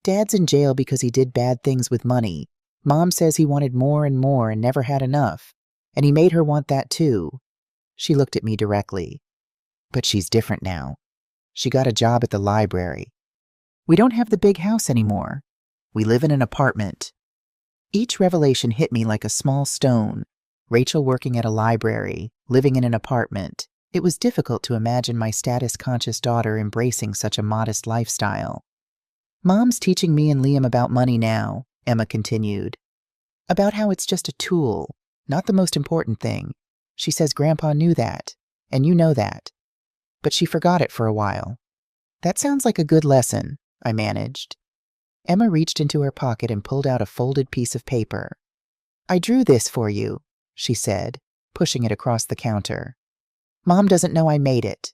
Dad's in jail because he did bad things with money. Mom says he wanted more and never had enough, and he made her want that too. She looked at me directly. But she's different now. She got a job at the library. We don't have the big house anymore. We live in an apartment. Each revelation hit me like a small stone. Rachel working at a library, living in an apartment. It was difficult to imagine my status-conscious daughter embracing such a modest lifestyle. Mom's teaching me and Liam about money now, Emma continued. About how it's just a tool, not the most important thing. She says Grandpa knew that, and you know that. But she forgot it for a while. That sounds like a good lesson, I managed. Emma reached into her pocket and pulled out a folded piece of paper. I drew this for you, she said, pushing it across the counter. Mom doesn't know I made it.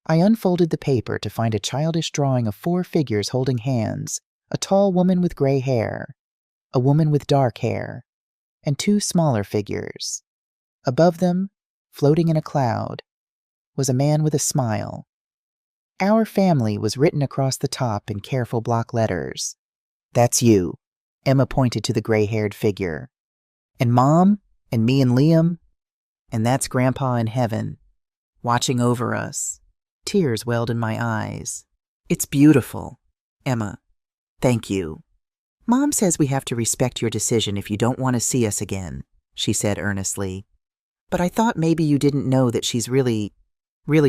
I unfolded the paper to find a childish drawing of 4 figures holding hands, a tall woman with gray hair, a woman with dark hair, and 2 smaller figures. Above them, floating in a cloud, was a man with a smile. Our family was written across the top in careful block letters. That's you, Emma pointed to the gray-haired figure. And Mom, and me and Liam, and that's Grandpa in heaven, watching over us. Tears welled in my eyes. It's beautiful, Emma. Thank you. Mom says we have to respect your decision if you don't want to see us again, she said earnestly. But I thought maybe you didn't know that she's really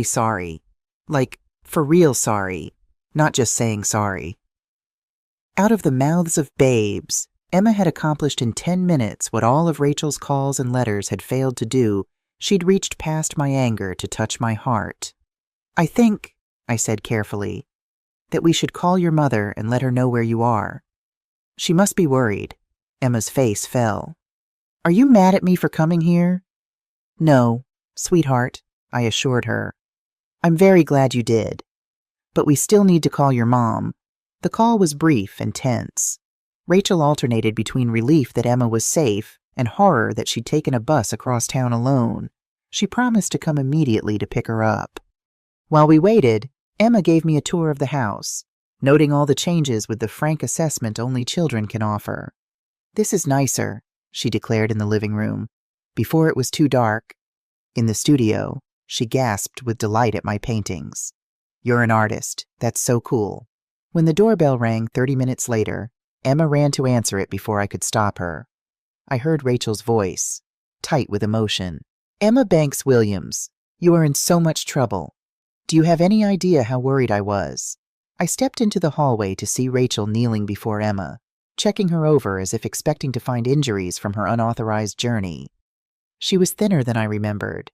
sorry. Like, for real sorry, not just saying sorry. Out of the mouths of babes, Emma had accomplished in 10 minutes what all of Rachel's calls and letters had failed to do. She'd reached past my anger to touch my heart. I think, I said carefully, that we should call your mother and let her know where you are. She must be worried. Emma's face fell. Are you mad at me for coming here? No, sweetheart, I assured her. I'm very glad you did. But we still need to call your mom. The call was brief and tense. Rachel alternated between relief that Emma was safe and horror that she'd taken a bus across town alone. She promised to come immediately to pick her up. While we waited, Emma gave me a tour of the house, noting all the changes with the frank assessment only children can offer. This is nicer, she declared in the living room, before it was too dark. In the studio, she gasped with delight at my paintings. You're an artist. That's so cool. When the doorbell rang 30 minutes later, Emma ran to answer it before I could stop her. I heard Rachel's voice, tight with emotion. Emma Banks Williams, you are in so much trouble. Do you have any idea how worried I was? I stepped into the hallway to see Rachel kneeling before Emma, checking her over as if expecting to find injuries from her unauthorized journey. She was thinner than I remembered.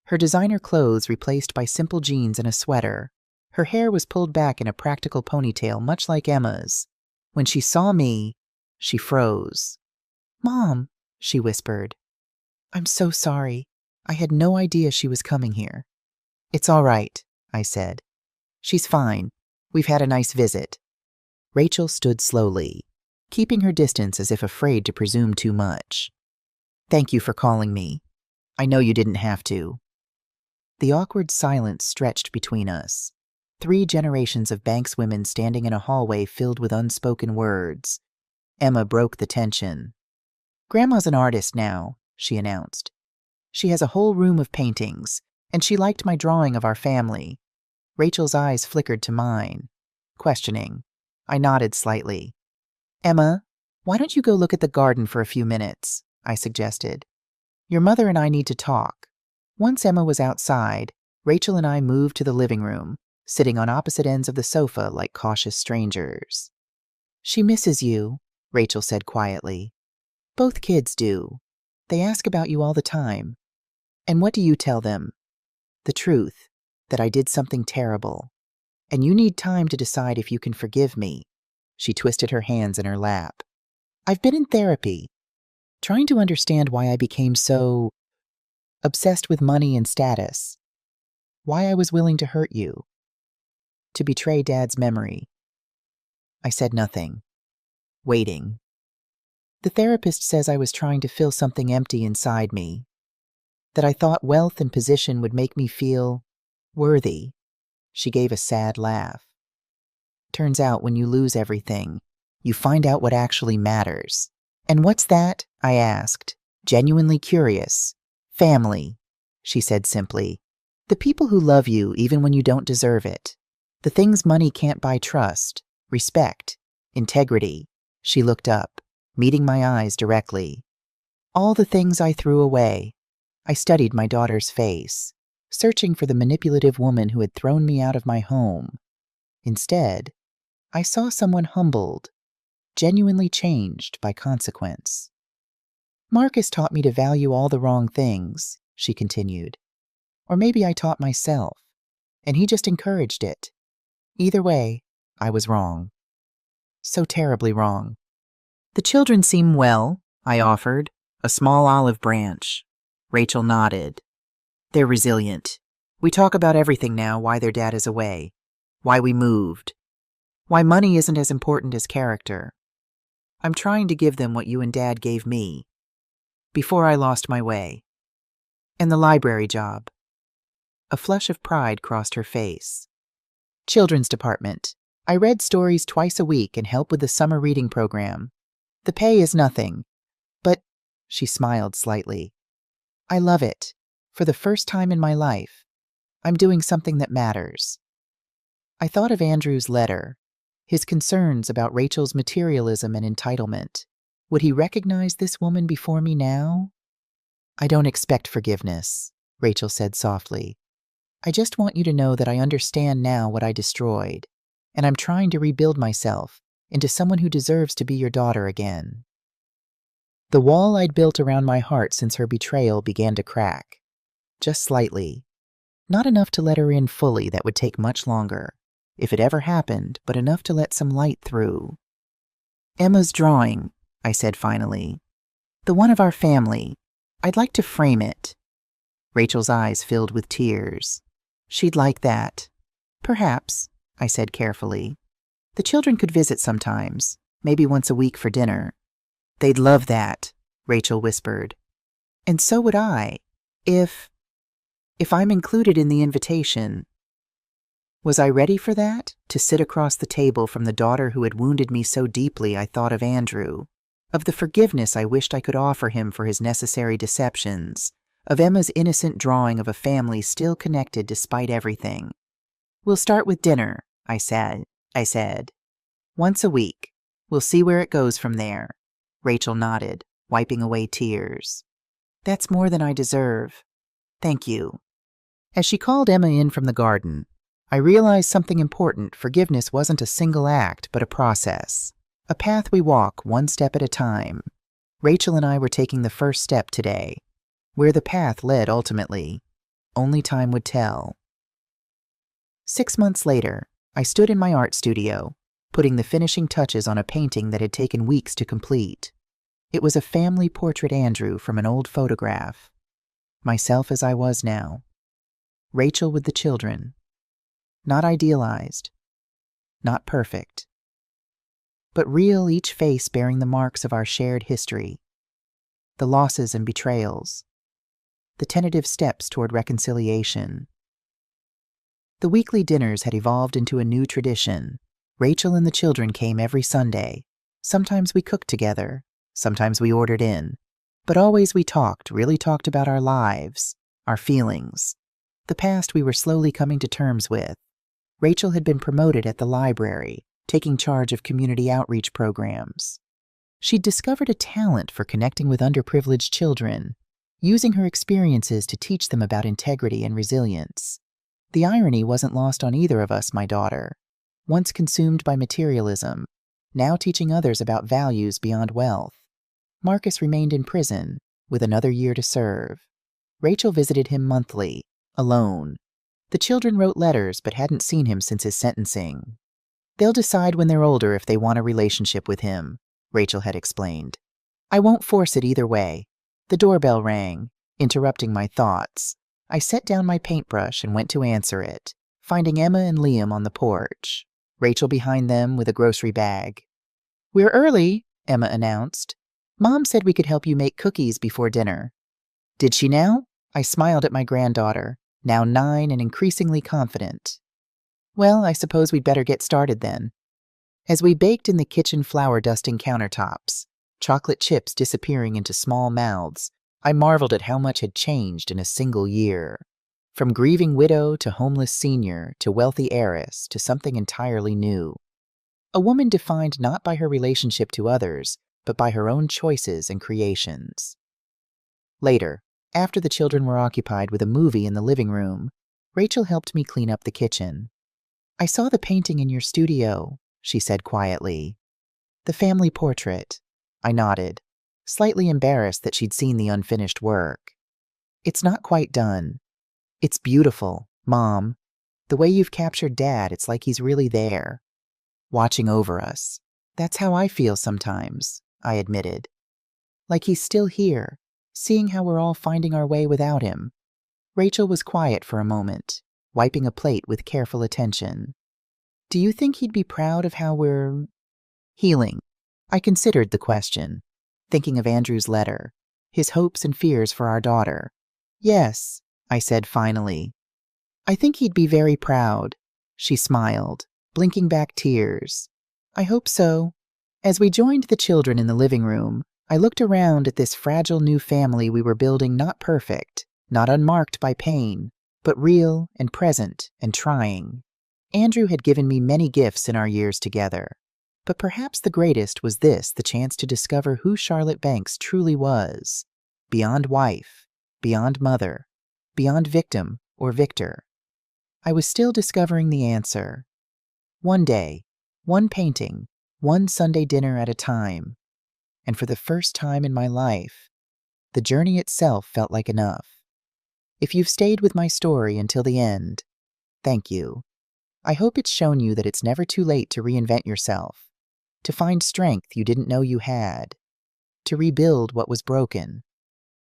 Her designer clothes replaced by simple jeans and a sweater. Her hair was pulled back in a practical ponytail much like Emma's. When she saw me, she froze. Mom, she whispered. I'm so sorry. I had no idea she was coming here. It's all right, I said. She's fine. We've had a nice visit. Rachel stood slowly, keeping her distance as if afraid to presume too much. Thank you for calling me. I know you didn't have to. The awkward silence stretched between us. 3 generations of bankswomen standing in a hallway filled with unspoken words. Emma broke the tension. Grandma's an artist now, she announced. She has a whole room of paintings, and she liked my drawing of our family. Rachel's eyes flickered to mine, questioning. I nodded slightly. Emma, why don't you go look at the garden for a few minutes? I suggested. Your mother and I need to talk. Once Emma was outside, Rachel and I moved to the living room, sitting on opposite ends of the sofa like cautious strangers. She misses you, Rachel said quietly. Both kids do. They ask about you all the time. And what do you tell them? The truth, that I did something terrible. And you need time to decide if you can forgive me. She twisted her hands in her lap. I've been in therapy, trying to understand why I became so obsessed with money and status. Why I was willing to hurt you. To betray Dad's memory. I said nothing. Waiting. The therapist says I was trying to fill something empty inside me. That I thought wealth and position would make me feel worthy. She gave a sad laugh. Turns out when you lose everything, you find out what actually matters. And what's that? I asked, genuinely curious. Family, she said simply. The people who love you even when you don't deserve it. The things money can't buy: trust, respect, integrity. She looked up, meeting my eyes directly. All the things I threw away. I studied my daughter's face, searching for the manipulative woman who had thrown me out of my home. Instead, I saw someone humbled, genuinely changed by consequence. Marcus taught me to value all the wrong things, she continued. Or maybe I taught myself, and he just encouraged it. Either way, I was wrong. So terribly wrong. The children seem well, I offered, a small olive branch. Rachel nodded. They're resilient. We talk about everything now, why their dad is away, why we moved, why money isn't as important as character. I'm trying to give them what you and Dad gave me, before I lost my way. And the library job. A flush of pride crossed her face. Children's department. I read stories twice a week and help with the summer reading program. The pay is nothing, but, she smiled slightly, I love it. For the first time in my life, I'm doing something that matters. I thought of Andrew's letter, his concerns about Rachel's materialism and entitlement. Would he recognize this woman before me now? I don't expect forgiveness, Rachel said softly. I just want you to know that I understand now what I destroyed, and I'm trying to rebuild myself into someone who deserves to be your daughter again. The wall I'd built around my heart since her betrayal began to crack. Just slightly. Not enough to let her in fully, that would take much longer, if it ever happened, but enough to let some light through. Emma's drawing, I said finally. The one of our family. I'd like to frame it. Rachel's eyes filled with tears. She'd like that. Perhaps, I said carefully. The children could visit sometimes, maybe once a week for dinner. They'd love that, Rachel whispered. And so would I, if I'm included in the invitation. Was I ready for that? To sit across the table from the daughter who had wounded me so deeply I thought of Andrew, of the forgiveness I wished I could offer him for his necessary deceptions, of Emma's innocent drawing of a family still connected despite everything. We'll start with dinner, I said. Once a week. We'll see where it goes from there. Rachel nodded, wiping away tears. That's more than I deserve. Thank you. As she called Emma in from the garden, I realized something important. Forgiveness wasn't a single act, but a process. A path we walk one step at a time. Rachel and I were taking the first step today. Where the path led ultimately, only time would tell. 6 months later, I stood in my art studio, putting the finishing touches on a painting that had taken weeks to complete. It was a family portrait Andrew from an old photograph. myself as I was now. Rachel with the children. Not idealized. Not perfect. But real, each face bearing the marks of our shared history. The losses and betrayals. The tentative steps toward reconciliation. The weekly dinners had evolved into a new tradition. Rachel and the children came every Sunday. Sometimes we cooked together. Sometimes we ordered in. But always we talked, really talked about our lives, our feelings, the past we were slowly coming to terms with. Rachel had been promoted at the library, taking charge of community outreach programs. She'd discovered a talent for connecting with underprivileged children, using her experiences to teach them about integrity and resilience. The irony wasn't lost on either of us, my daughter. Once consumed by materialism, now teaching others about values beyond wealth. Marcus remained in prison, with another year to serve. Rachel visited him monthly, alone. The children wrote letters but hadn't seen him since his sentencing. They'll decide when they're older if they want a relationship with him, Rachel had explained. I won't force it either way. The doorbell rang, interrupting my thoughts. I set down my paintbrush and went to answer it, finding Emma and Liam on the porch, Rachel behind them with a grocery bag. "We're early," Emma announced. "Mom said we could help you make cookies before dinner." Did she now? I smiled at my granddaughter, now 9 and increasingly confident. Well, I suppose we'd better get started then. As we baked in the kitchen flour-dusting countertops, chocolate chips disappearing into small mouths, I marveled at how much had changed in a single year. From grieving widow to homeless senior to wealthy heiress to something entirely new. A woman defined not by her relationship to others, but by her own choices and creations. Later, after the children were occupied with a movie in the living room, Rachel helped me clean up the kitchen. "I saw the painting in your studio," she said quietly. "The family portrait." I nodded, slightly embarrassed that she'd seen the unfinished work. "It's not quite done. It's beautiful, Mom. The way you've captured Dad, it's like he's really there, watching over us. That's how I feel sometimes," I admitted. "Like he's still here, seeing how we're all finding our way without him." Rachel was quiet for a moment, wiping a plate with careful attention. "Do you think he'd be proud of how we're healing?" I considered the question, thinking of Andrew's letter, his hopes and fears for our daughter. "Yes," I said finally. "I think he'd be very proud." She smiled, blinking back tears. "I hope so." As we joined the children in the living room, I looked around at this fragile new family we were building, not perfect, not unmarked by pain, but real and present and trying. Andrew had given me many gifts in our years together, but perhaps the greatest was this, the chance to discover who Charlotte Banks truly was, beyond wife, beyond mother, beyond victim or victor. I was still discovering the answer. One day, one painting, one Sunday dinner at a time, and for the first time in my life, the journey itself felt like enough. If you've stayed with my story until the end, thank you. I hope it's shown you that it's never too late to reinvent yourself, to find strength you didn't know you had, to rebuild what was broken.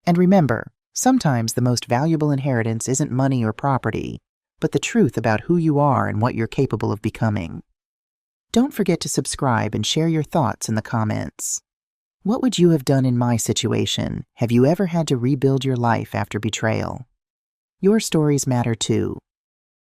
And remember, sometimes the most valuable inheritance isn't money or property, but the truth about who you are and what you're capable of becoming. Don't forget to subscribe and share your thoughts in the comments. What would you have done in my situation? Have you ever had to rebuild your life after betrayal? Your stories matter too.